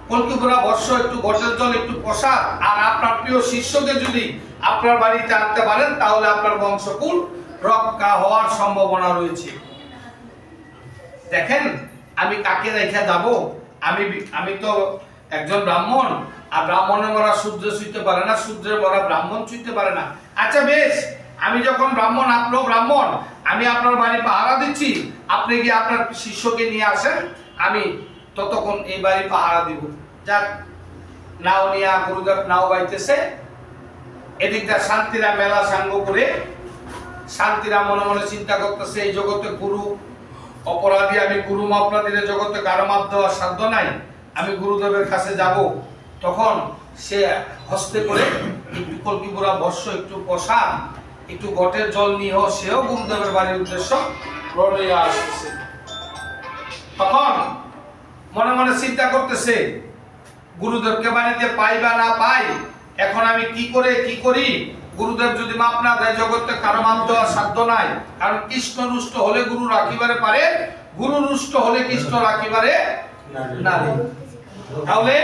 কলকিপুরা বর্ষ, একটু ঘটের জল, একটু প্রসাদ আর আপনার প্রিয় শিষ্যকে যদি আপনার বাড়িতে আনতে পারেন, তাহলে আপনার বংশকুল রক্ষা হওয়ার সম্ভাবনা রয়েছে। দেখেন, আমি কাকে রেখে যাব? আমি তো একজন ব্রাহ্মণ, আর ব্রাহ্মণের মরা শূদ্র ছুঁতে পারে না, শূদ্রের মরা ব্রাহ্মণ ছুঁতে পারে না। আচ্ছা বেশ, আমি যখন ব্রাহ্মণ, আপনিও ব্রাহ্মণ, আমি আপনার বাড়ি পাহারা দিচ্ছি, আপনি গিয়ে আপনার শিষ্যকে নিয়ে আসেন, আমি ততক্ষণ এই বাড়ি পাহারা দিব। যাক, নাও নিয়া গুরুদেব নাও বাইতেছে, এদিকটা শান্তিরাম মেলা সাঙ্গ করে শান্তিরাম মনে মনে চিন্তা করতেছে, এই জগতে গুরু অপরাধী, আমি গুরু অপরাধীদের জগতে কারো মাপ দেওয়ার সাধ্য নাই, আমি গুরুদেবের কাছে যাব। তখন সে হস্তে করে একটু কলকিপুরা বর্ষ, একটু প্রসাদ, একটু ঘটের জল নিয়ে সেও গুরুদেবের বাড়ির উদ্দেশ্য রওনা আসছে। তখন মনে মনে চিন্তা করতেছে, গুরুদেবকে বাড়িতে পাই বা না পাই, এখন আমি কি করি? গুরুদেব যদি মাপ না দেয়, জগতে কারো মাপ দেওয়ার সাধ্য নাই। কারণ কৃষ্ণ রুষ্ট হলে গুরু রাখিবারে পারে, গুরু রুষ্ট হলে কৃষ্ণ রাখিবারে না। তাহলে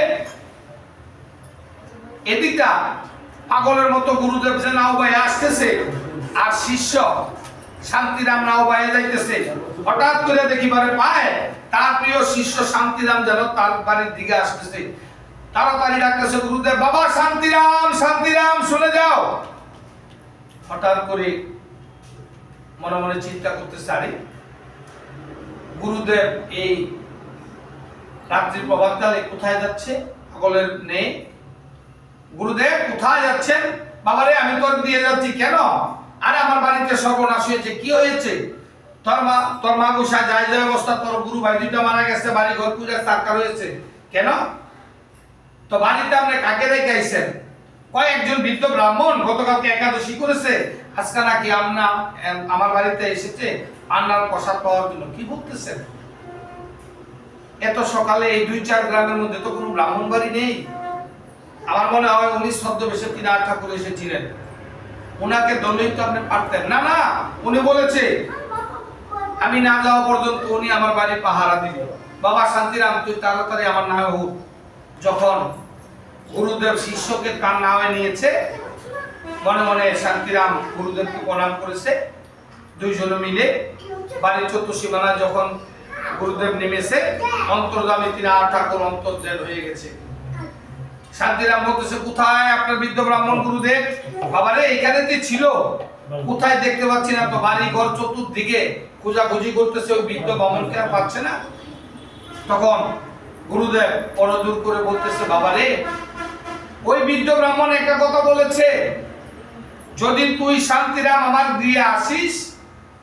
এদিকটা পাগলের মতো গুরুদেব যে নাও বাইয়ে আসতেছে, আর শিষ্য শান্তিরাম নাও বাইয়ে যাইতেছে। হঠাৎ করে দেখিবারে পায় তার প্রিয় শিষ্য শান্তিরাম যেন তার বাড়ির দিকে আসতেছে। তাড়াতাড়ি ডাকতেছে, গুরুদেব, বাবা শান্তিরাম, শান্তিরাম, শুনে যাও। হঠাৎ করে মনে মনে চিন্তা করতেছে, আরে গুরুদেব এই রাত্রি প্রভাতকালে কোথায় যাচ্ছে? পাগলের নেই। গুরুদেব কোথায় যাচ্ছেন? বাবারে, আমি তোর দিয়ে যাচ্ছি। কেন? আরে আমার বাড়িতে সর্বনাশ হয়েছে। কি হয়েছে? তোর মা গোসা যায় যায় অবস্থা, তোর গুরু ভাই দুইটা মারা গেছে, বাড়ি ঘর পূজা সারকার হয়েছে। কেন? তো বাড়িতে আপনি কাকে রেখে আইছেন? কয়েকজন বৃদ্ধ ব্রাহ্মণ গতকালকে একাদশী করেছে, আজকে নাকি আমার বাড়িতে এসেছে পান্নার প্রসাদ পাওয়ার জন্য। কি বলতেছেন? এত সকালে এই 2-4 গ্রামের মধ্যে তো কোনো ব্রাহ্মণ বাড়ি নেই। আমার মনে হয় উনি ছদ্মবেশে ত্রিনাথ ঠাকুর এসেছিলেন, ওনাকে দলেই তো আপনি পারতেন না। না, উনি বলেছে আমি না যাওয়া পর্যন্ত উনি আমার বাড়ি পাহারা দিবে। বাবা শান্তিরাম, তুই তাড়াতাড়ি আমার নামে উঠ। যখন গুরুদেব শিষ্যকে তার নামে নিয়েছে, মনে মনে শান্তিরাম গুরুদেবকে প্রণাম করেছে। দুইজনে মিলে বাড়ির চতুর্সীমানায় যখন গুরুদেব নেমেছে, অন্তর্যামী ত্রিনাথ ঠাকুর অন্তর্ধান হয়ে গেছে। শান্তিরাম বলতেছে, কোথায় আপনার বৃদ্ধ ব্রাহ্মণ গুরুদেব? বাবারে, এখানে তো ছিল, কোথায় দেখতে পাচ্ছি না তো। বাড়ি ঘর চতুর্দিকে খোঁজাখুঁজি করতেছে, ওই বৃদ্ধ বামনকে আর পাচ্ছে না। তখন গুরুদেব অনদূর করে বলতেছে, বাবা রে, ওই বৃদ্ধ ব্রাহ্মণ একটা কথা বলেছে, যদি তুই শান্তিরাম আমার দিয়ে আসিস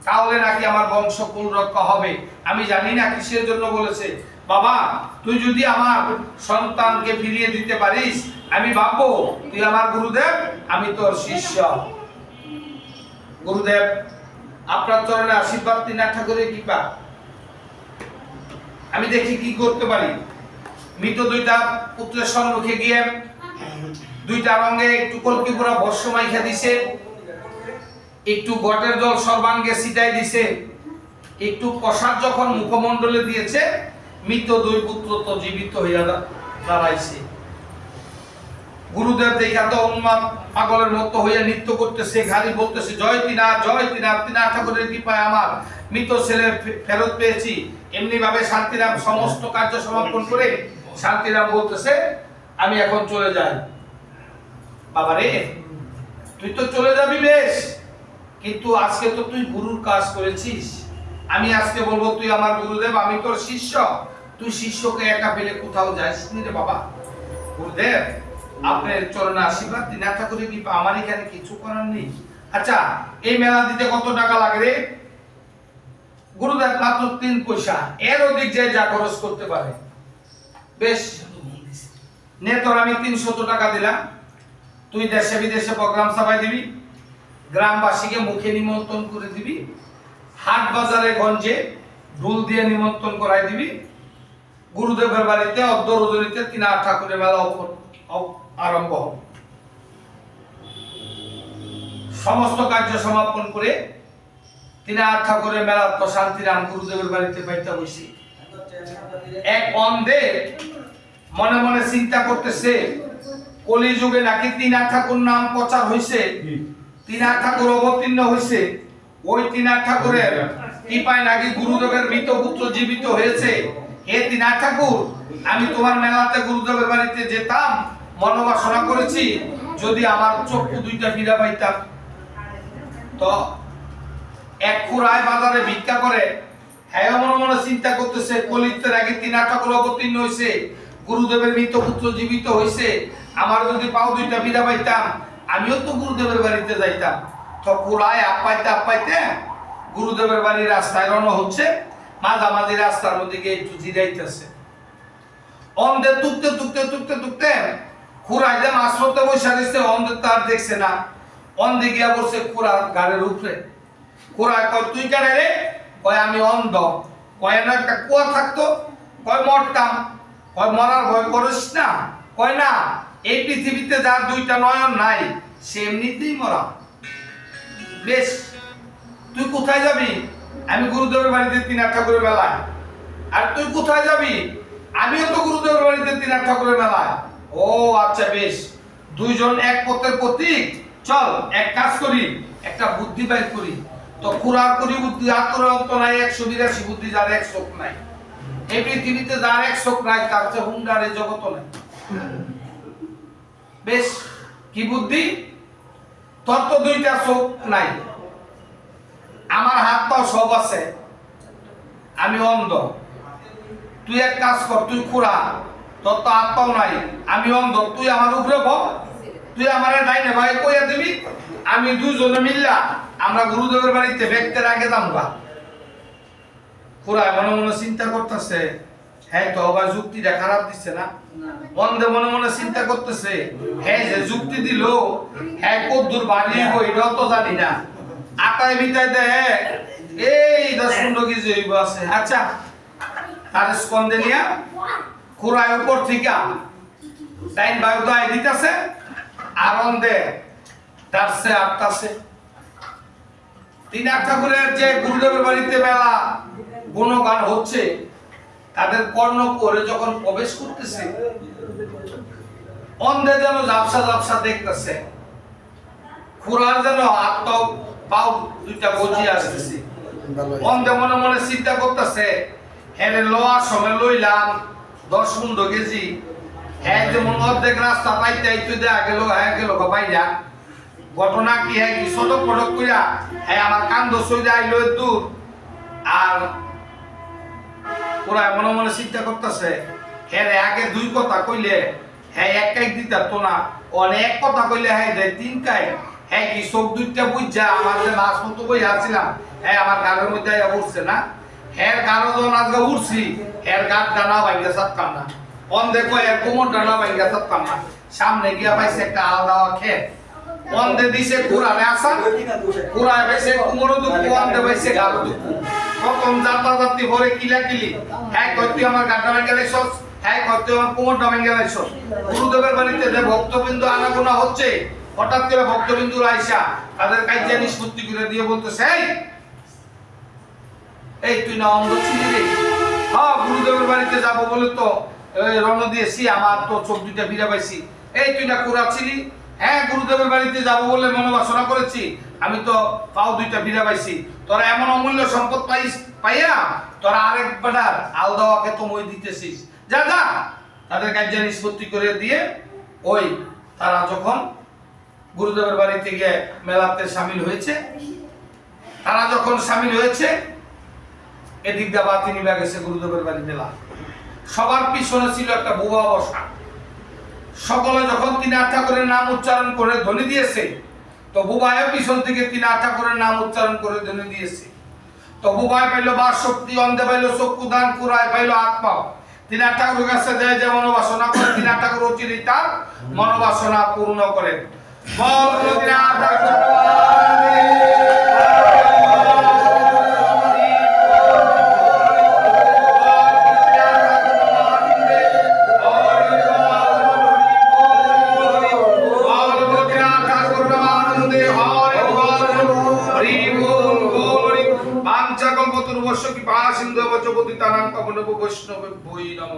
তাহলে নাকি আমার বংশ কুল রক্ষা হবে। আমি জানি না কিসের জন্য বলেছে। বাবা, তুই যদি আমার সন্তানকে ফিরিয়ে দিতে পারিস, আমি ভাববো তুই আমার গুরুদেব, আমি তোর শিষ্য। গুরুদেব আপনার চরণে আশীর্বাদ দিন, ঠাকুরের কৃপা। আমি দেখি কি করতে পারি। মৃত দুইটা পুত্রের সম্মুখে গিয়ে দুইটা রঙে একটু কলকি পুরা ভস্য মাইখা দিছে, একটু গটের জল সর্বাঙ্গে ছিটাই দিছে, একটু প্রসাদ যখন মুখমণ্ডলে দিয়েছে, মৃত দুই পুত্র তো জীবিত হইয়া দাঁড়াইছে। গুরুদেব দেখা তো উন্মাদ পাগলের মতো হইয়া নৃত্য করতেছে, খালি বলতেছে, জয় তিনাথ, জয় তিনাথ, তিনাথ ঠাকুরের কৃপায় আমার মৃত ছেলে ফেরত পেয়েছি। এমনি ভাবে শান্তিরাম সমস্ত কার্য সমাপন করে শান্তিরাম বলতেছে, আমি এখন চলে যাই। বাবা রে, তুই তো চলে যাবি বেশ, কিন্তু আজকে তো তুই গুরুর কাজ করেছিস। আমি আজকে বলবো তুই আমার গুরুদেব, আমি তোর শিষ্য। তুই শিষ্যকে একা ফেলে কোথাও যাইস নি রে বাবা। গুরুদেব আপনার চরণে আশীর্বাদ দিন, ঠাকুরে কি আমার এখানে কিছু করার নেই। আচ্ছা, এই মেলা দিতে কত টাকা লাগে রে? গুরুদেব মাত্র 3 পয়সা, এর অধিক যে যা খরচ করতে পারে। বেশ, নে তোর আমি 300 টাকা দিলাম। তুই দেশে বিদেশে প্রোগ্রাম চাপাই দিবি, গ্রামবাসীকে মুখে নিমন্ত্রণ করে দিবি, হাট বাজারে গঞ্জে ঢোল দিয়ে নিমন্ত্রণ করাই দিবি। গুরুদেবের বাড়িতে অর্ধরজনীতে তিনাথ ঠাকুরের মেলা আরম্ভ হবে। সমস্ত কার্য সমাপন করে তিনাথ ঠাকুরের মেলা তো শান্তিরাম গুরুদেবের বাড়িতে পাইতে হইছে। এক অন্ধে মনে মনে চিন্তা করতেছে, কলিযুগে নাকি তিনাথ ঠাকুর নাম প্রচার হইছে, তিনাথ ঠাকুর অবতীর্ণ হইছে, ওই তিনাথ ঠাকুরের কৃপায় নাকি গুরুদেবের মৃত পুত্র জীবিত হয়েছে। হে তিনাথ ঠাকুর, আমি তোমার মেলাতে গুরুদেবের বাড়িতে যেতাম, মনোবাসনা করেছি, যদি আমার চক্ষু দুইটা ফিরা পাইতাম। তো এক খুরায় বাজারে ভিক্ষা করে, হ্যাঁ মনে মনে চিন্তা করতেছে, কলিতের আগে তিনাথ ঠাকুর অবতীর্ণ হইছে, গুরুদেবের মৃত পুত্র জীবিত হইছে, আমার যদি পাও দুইটা ফিরা পাইতাম, আমিও তো গুরুদেবের বাড়িতে যাইতাম। তো খুরায় আপাইতে গুরুদেবের বাড়ির রাস্তায় রওনা হচ্ছে, মাঝামাঝি রাস্তার মধ্যে গিয়ে একটু জিরাইতেছে। অন্ধে টুকতে খুরাই যে মাছরতে বসে দিচ্ছে, অন্ধে তার দেখছে না। অন্ধে গিয়া বসে খুরার গাড়ির উপরে। খুরা কয়, তুই কেন রে? কয়, আমি অন্ধ। কয়, না একটা কুয়া থাকতো, কয় মরতাম। কয়, মরার ভয় করিস না? কয়, না, এই পৃথিবীতে যার দুইটা নয়ন নাই সে এমনিতেই মরা। বেশ, তুই কোথায় যাবি? আমি গুরুদেবের বাড়িতে তিনাথ ঠাকুরের মেলায়। আর তুই কোথায় যাবি? আমিও তো গুরুদেবের বাড়িতে তিনাথ ঠাকুরের মেলায়। ও আচ্ছা, বেশ, দুইজন এক পথের প্রতীক। চল এক কাজ করি, একটা বুদ্ধি বাইর করি। তো খুরার করি বুদ্ধি, আতরেও তো নাই 182 বুদ্ধি, যার 1 চোখ নাই। এই পৃথিবীতে যার 1 চোখ নাই, তার চেয়ে হুন্ডার এই জগৎ নাই। বেশ, কি বুদ্ধি? তোর তো 2টা চোখ নাই, আমার হাত পাও সব আছে, আমি অন্ধ। তুই এক কাজ কর, তুই খুরা, তোর তো হাত পাও নাই, আমি অন্ধ, তুই আমার উপরে বল, তুই আমার ডাইনে ভাই কইয়া দিবি, আমি দুজনে মিল্লা আমরা গুরুদেবের বাড়িতে ব্যক্তির আগে দামবা। খুরা মনে মনে চিন্তা করতেছে, হ্যাঁ তো আবার যুক্তিটা খারাপ দিচ্ছে না। অন্ধে মনে মনে চিন্তা করতেছে, হ্যাঁ যে যুক্তি দিল, হ্যাঁ কদ্দুর বাড়ি এটাও তো জানি না। আটায় মিটাই দেয় এই 10-15 কেজি হইব আছে। আচ্ছা, তার স্কন্দে নিয়া খুরায় উপর থেকে ডাইন বায়ু দায় দিতেছে, আর অন্ধে ডারছে আটটাছে। তিনাথ ঠাকুরের যে গুরুদেবের বাড়িতে মেলা গুণগান হচ্ছে, তাদের কর্ণ করে যখন প্রবেশ করতেছে, অন্ধে যেন ঝাপসা দেখতেছে, খুরার যেন হাত পাও দুইটা গজিয়ে আসতেছে। অন্ধে মনে মনে চিন্তা করতেছে, হ্যাঁ লোয়ার সময় লইলাম 10-15 কেজি, হ্যাঁ যেমন অর্ধেক রাস্তা পাইতে দেয়া গেল, হ্যাঁ গেল বাইরা। ঘটনা কি, হ্যাঁ কি সটক ফটক কইরা হ্যাঁ আমার কান্দ সইরা আইলো দূর। আর ওরা মনে মনে চিন্তা করতেছে হ্যাঁ আগে দুই কথা কইলে হ্যাঁ এক কাইক দিতে তো না, অনেক কথা কইলে হ্যাঁ দেয় তিন কাইক। হ্যাঁ কি চোখ দুইটা বুঝা আমার যে মাছ মতো বই আসছিলাম হ্যাঁ আমার গাড়ির মধ্যে উঠছে না, হ্যাঁ গাড়ো যখন আজকে উঠছি হ্যাঁ গাছ ডানা ভাঙ্গে সাততাম না, অন দেখো এর কোমর ডানা ভাঙ্গে সাততাম না, সামনে গিয়া পাইছে একটা আলাদা খেত, অন্ধে দিছে কুড়ালে আসান, কুড়ায় পাইছে কোমরও দুঃখ, অন্ধে পাইছে গাড়ো দুঃখ। প্রথম যাত্রা যাত্রী ভরে কিলাকিলি, হ্যাঁ কইতে আমার গাড়টা ভেঙে লাইছস, হ্যাঁ কইতে আমার কোমরটা ভেঙে লাইছস। গুরুদেবের বাড়িতে যে ভক্তবৃন্দ আনাগোনা হচ্ছে, হঠাৎ করে ভক্তবিন্দুর আইসা তাদের কাজিয়া নিষ্পত্তি করে দিয়ে বলতেছে এই তুই না অন্ধ ছিলি রে? হ্যাঁ গুরুদেবের বাড়িতে যাবো বলে তো রওনা দিয়েছি, আমার তো চোখ দুইটা ফিরে পাইছি। এই তুই না কুড়া ছিলি? হ্যাঁ গুরুদেবের বাড়িতে যাবো বলে মনোবাসনা করেছি, আমি তো পাও দুইটা ফিরে পাইছি। তোরা এমন অমূল্য সম্পদ পাইয়া তোরা আরেক বেটার আলদাওয়াকে তো মই দিতেছিস, যা যা। তাদের কাজিয়া নিষ্পত্তি করে দিয়ে ওই তারা যখন গুরুদেবের বাড়িতে গিয়ে মেলাতে সামিল হয়েছে, তারা যখন সামিল হয়েছে এদিক দিয়ে বাতি নিভে গেছে গুরুদেবের বাড়ি মেলা। সবার পিছনে ছিল একটা বুবা বসা, সকলে যখন ৩-৮ ঠাকুরের নাম উচ্চারণ করে ধ্বনি দিয়েছে, তো বুবাইও পিছন থেকে ৩-৮ ঠাকুরের নাম উচ্চারণ করে ধ্বনি দিয়েছে। তো বুবাই পাইলো বাস শক্তি, অন্ধে পাইলো চক্ষু দান, কুরায় পাইলো আত্মা। ৩-৮ ঠাকুরের কাছে যায় যে মনোবাসনা করে, ৩-৮ ঠাকুর অচিরেই তার মনোবাসনা পূর্ণ করেন। বৈষ্ণব বই নম।